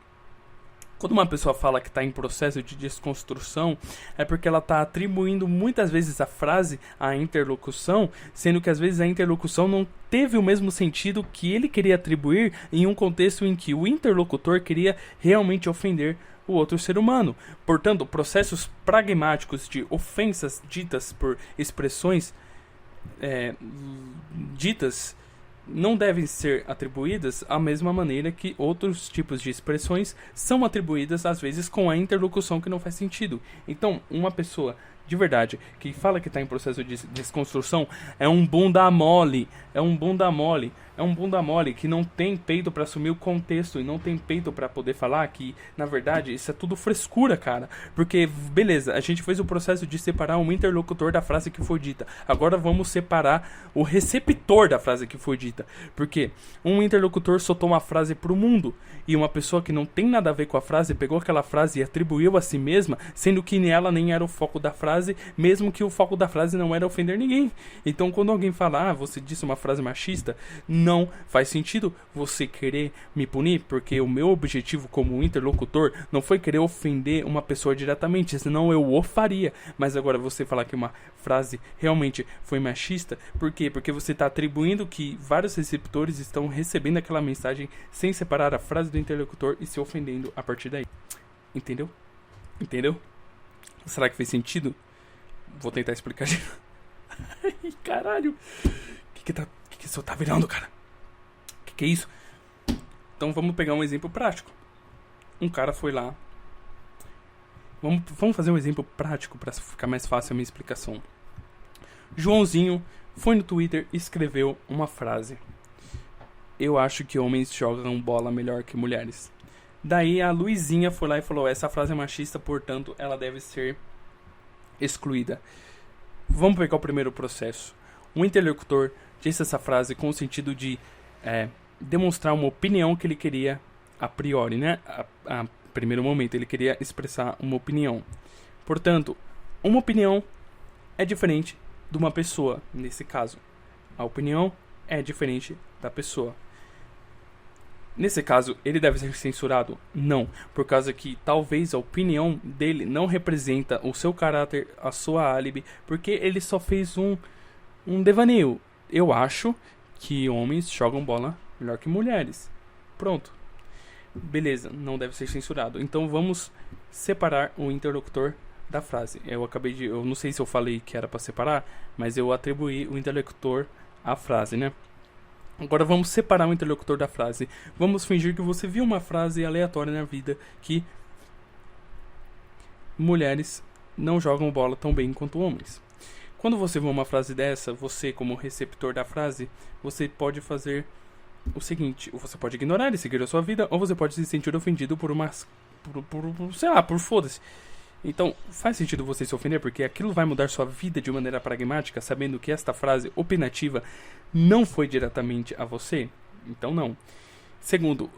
quando uma pessoa fala que está em processo de desconstrução, é porque ela está atribuindo muitas vezes a frase à interlocução, sendo que às vezes a interlocução não teve o mesmo sentido que ele queria atribuir em um contexto em que o interlocutor queria realmente ofender o outro ser humano. Portanto, processos pragmáticos de ofensas ditas por expressões ditas não devem ser atribuídas da mesma maneira que outros tipos de expressões são atribuídas, às vezes, com a interlocução que não faz sentido. Então, uma pessoa de verdade que fala que está em processo de desconstrução é um bunda mole, que não tem peito para assumir o contexto e não tem peito para poder falar que, na verdade, isso é tudo frescura, cara. Porque, beleza, a gente fez o processo de separar um interlocutor da frase que foi dita. Agora vamos separar o receptor da frase que foi dita. Porque um interlocutor soltou uma frase pro mundo e uma pessoa que não tem nada a ver com a frase pegou aquela frase e atribuiu a si mesma, sendo que ela nem era o foco da frase, mesmo que o foco da frase não era ofender ninguém. Então, quando alguém fala, você disse uma frase machista, não faz sentido você querer me punir, porque o meu objetivo como interlocutor não foi querer ofender uma pessoa diretamente, senão eu o faria. Mas agora você falar que uma frase realmente foi machista, por quê? Porque você está atribuindo que vários receptores estão recebendo aquela mensagem sem separar a frase do interlocutor e se ofendendo a partir daí. Entendeu? Entendeu? Será que fez sentido? Vou tentar explicar. Ai, caralho. O que isso tá virando, cara? Que é isso? Então vamos pegar um exemplo prático. Um cara foi lá. Vamos fazer um exemplo prático para ficar mais fácil a minha explicação. Joãozinho foi no Twitter e escreveu uma frase: eu acho que homens jogam bola melhor que mulheres. Daí a Luizinha foi lá e falou: essa frase é machista, portanto ela deve ser excluída. Vamos pegar o primeiro processo. Um interlocutor disse essa frase com o sentido de demonstrar uma opinião que ele queria a priori, né? A primeiro momento, ele queria expressar uma opinião. Portanto, uma opinião é diferente de uma pessoa, nesse caso. A opinião é diferente da pessoa. Nesse caso, ele deve ser censurado? Não, por causa que talvez a opinião dele não representa o seu caráter, a sua álibi, porque ele só fez um devaneio. Eu acho que homens jogam bola melhor que mulheres. Pronto. Beleza, não deve ser censurado. Então vamos separar o interlocutor da frase. Eu não sei se eu falei que era para separar, mas eu atribuí o interlocutor à frase, né? Agora vamos separar o interlocutor da frase. Vamos fingir que você viu uma frase aleatória na vida que mulheres não jogam bola tão bem quanto homens. Quando você vê uma frase dessa, você como receptor da frase, você pode fazer o seguinte: você pode ignorar e seguir a sua vida, ou você pode se sentir ofendido por por foda-se. Então, faz sentido você se ofender, porque aquilo vai mudar sua vida de maneira pragmática, sabendo que esta frase opinativa não foi diretamente a você? Então, não. Segundo,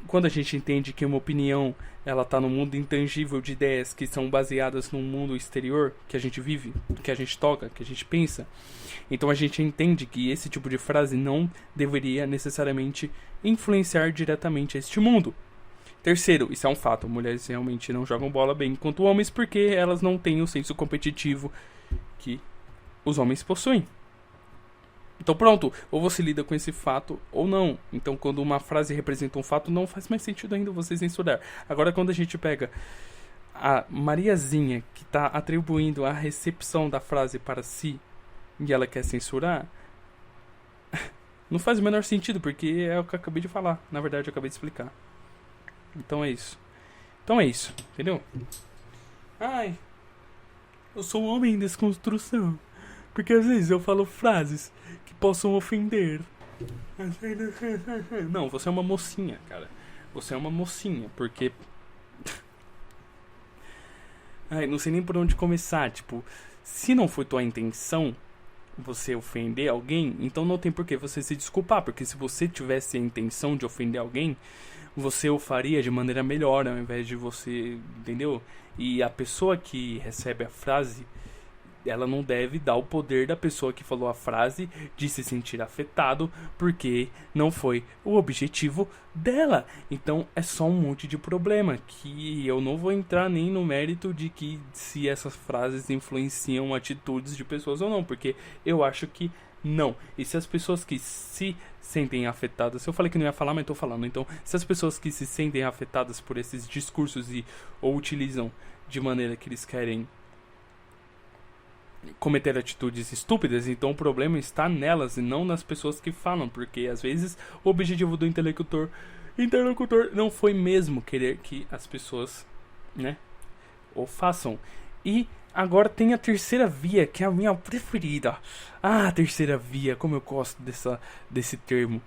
quando a gente entende que uma opinião ela está no mundo intangível de ideias que são baseadas no mundo exterior, que a gente vive, que a gente toca, que a gente pensa, então a gente entende que esse tipo de frase não deveria necessariamente influenciar diretamente este mundo. Terceiro, isso é um fato, mulheres realmente não jogam bola bem quanto homens porque elas não têm o senso competitivo que os homens possuem. Então pronto, ou você lida com esse fato ou não. Então quando uma frase representa um fato, não faz mais sentido ainda você censurar. Agora quando a gente pega a Mariazinha, que está atribuindo a recepção da frase para si, e ela quer censurar, não faz o menor sentido, porque é o que eu acabei de falar. Na verdade eu acabei de explicar. Então é isso, entendeu? Ai, eu sou um homem em desconstrução, porque às vezes eu falo frases que possam ofender. Não, você é uma mocinha, cara. Você é uma mocinha, porque... Ai, não sei nem por onde começar, tipo... Se não foi tua intenção você ofender alguém, então não tem por que você se desculpar, porque se você tivesse a intenção de ofender alguém, você o faria de maneira melhor, ao invés de você, entendeu? E a pessoa que recebe a frase, ela não deve dar o poder da pessoa que falou a frase de se sentir afetado, porque não foi o objetivo dela. Então é só um monte de problema que eu não vou entrar nem no mérito de que se essas frases influenciam atitudes de pessoas ou não, porque eu acho que não. E se as pessoas que se sentem afetadas, eu falei que não ia falar, mas tô falando. Então, se as pessoas que se sentem afetadas por esses discursos ou utilizam de maneira que eles querem cometer atitudes estúpidas, então o problema está nelas e não nas pessoas que falam, porque às vezes o objetivo do interlocutor não foi mesmo querer que as pessoas, né, o façam. E agora tem a terceira via, que é a minha preferida. A terceira via, como eu gosto desse termo.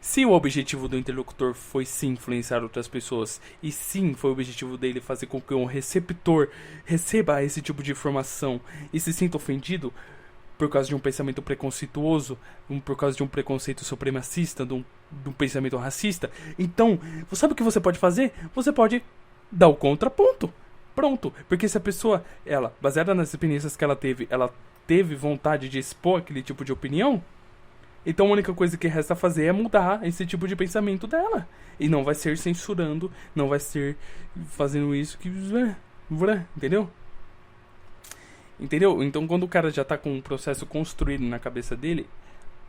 Se o objetivo do interlocutor foi sim influenciar outras pessoas, e sim foi o objetivo dele fazer com que um receptor receba esse tipo de informação e se sinta ofendido por causa de um pensamento preconceituoso, por causa de um preconceito supremacista, de um pensamento racista, então, sabe o que você pode fazer? Você pode dar o contraponto. Pronto, porque se a pessoa, ela, baseada nas experiências que ela teve vontade de expor aquele tipo de opinião, então a única coisa que resta fazer é mudar esse tipo de pensamento dela. E não vai ser censurando, não vai ser fazendo isso que... Entendeu? Entendeu? Então quando o cara já tá com um processo construído na cabeça dele,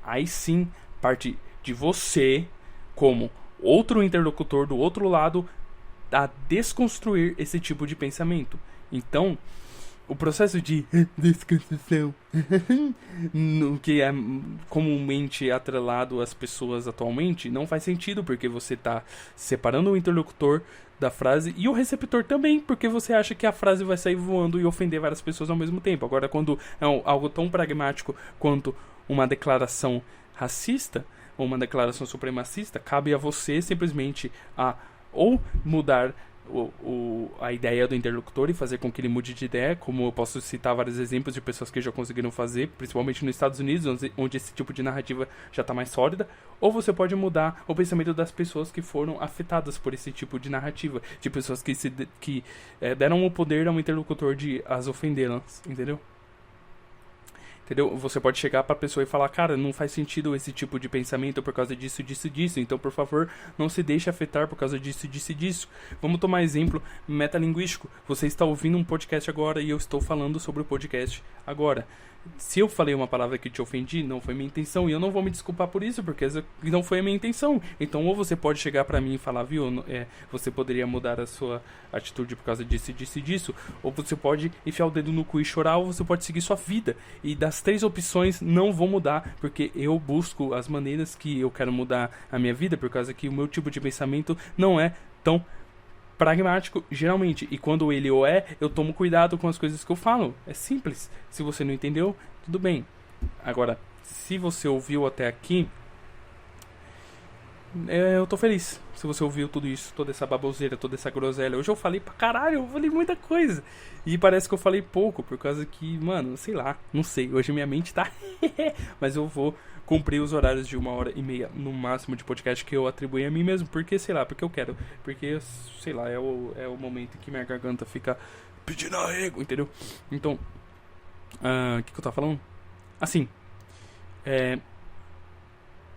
aí sim parte de você, como outro interlocutor do outro lado, a desconstruir esse tipo de pensamento. Então, o processo de desconstrução, no que é comumente atrelado às pessoas atualmente, não faz sentido, porque você está separando o interlocutor da frase e o receptor também, porque você acha que a frase vai sair voando e ofender várias pessoas ao mesmo tempo. Agora, quando é algo tão pragmático quanto uma declaração racista ou uma declaração supremacista, cabe a você simplesmente ou mudar a ideia do interlocutor e fazer com que ele mude de ideia, como eu posso citar vários exemplos de pessoas que já conseguiram fazer, principalmente nos Estados Unidos, onde esse tipo de narrativa já está mais sólida, ou você pode mudar o pensamento das pessoas que foram afetadas por esse tipo de narrativa, de pessoas que deram o poder ao interlocutor de as ofendê-las, entendeu? Entendeu? Você pode chegar pra pessoa e falar, cara, não faz sentido esse tipo de pensamento por causa disso, disso, disso. Então, por favor, não se deixe afetar por causa disso, disso e disso. Vamos tomar exemplo metalinguístico. Você está ouvindo um podcast agora e eu estou falando sobre o podcast agora. Se eu falei uma palavra que te ofendi, não foi minha intenção. E eu não vou me desculpar por isso, porque não foi a minha intenção. Então, ou você pode chegar pra mim e falar, viu, você poderia mudar a sua atitude por causa disso, disso e disso. Ou você pode enfiar o dedo no cu e chorar, ou você pode seguir sua vida. E das três opções, não vou mudar, porque eu busco as maneiras que eu quero mudar a minha vida, por causa que o meu tipo de pensamento não é tão pragmático, geralmente. E quando ele eu tomo cuidado com as coisas que eu falo. É simples. Se você não entendeu, tudo bem. Agora, se você ouviu até aqui, eu tô feliz. Se você ouviu tudo isso, toda essa baboseira, toda essa groselha. Hoje eu falei pra caralho, eu falei muita coisa. E parece que eu falei pouco, por causa que, mano, sei lá, não sei. Hoje minha mente tá... Mas eu vou cumprir os horários de 1h30 no máximo de podcast que eu atribuí a mim mesmo. Porque, sei lá, porque eu quero. Porque, sei lá, é o momento em que minha garganta fica pedindo arrego, entendeu? Então, o que eu tava falando? Assim,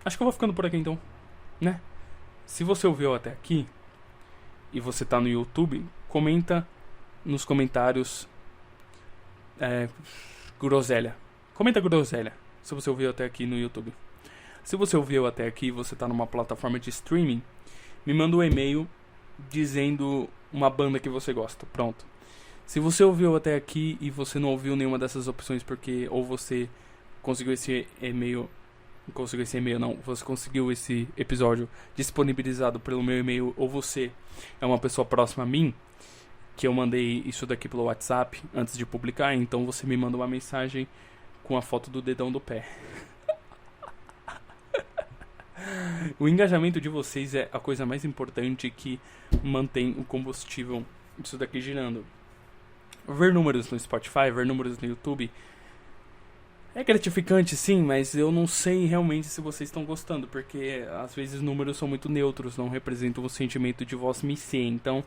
acho que eu vou ficando por aqui então, né? Se você ouviu até aqui e você tá no YouTube, comenta nos comentários groselha. Comenta groselha se você ouviu até aqui no YouTube. Se você ouviu até aqui e você tá numa plataforma de streaming, me manda um e-mail dizendo uma banda que você gosta. Pronto. Se você ouviu até aqui e você não ouviu nenhuma dessas opções porque ou você conseguiu esse e-mail, você conseguiu esse episódio disponibilizado pelo meu e-mail, ou você é uma pessoa próxima a mim, que eu mandei isso daqui pelo WhatsApp antes de publicar, então você me manda uma mensagem com a foto do dedão do pé. O engajamento de vocês é a coisa mais importante que mantém o combustível disso daqui girando. ver números no Spotify, ver números no YouTube é gratificante, sim, mas eu não sei realmente se vocês estão gostando, porque às vezes números são muito neutros, não representam o sentimento de voz me ser. Então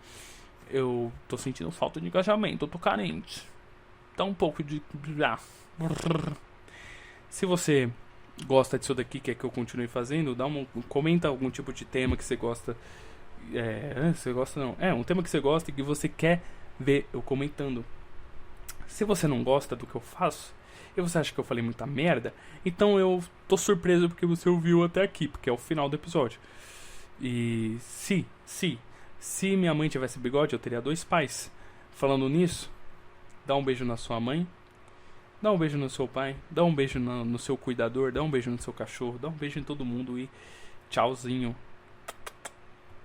eu tô sentindo falta de engajamento, eu tô carente. Tá um pouco de. Se você gosta disso daqui, quer que eu continue fazendo, comenta algum tipo de tema que você gosta. Você gosta não? Um tema que você gosta e que você quer ver eu comentando. Se você não gosta do que eu faço e você acha que eu falei muita merda, então eu tô surpreso porque você ouviu até aqui, porque é o final do episódio. E se minha mãe tivesse bigode, eu teria 2 pais. Falando nisso, dá um beijo na sua mãe, dá um beijo no seu pai, dá um beijo no seu cuidador, dá um beijo no seu cachorro, dá um beijo em todo mundo e tchauzinho.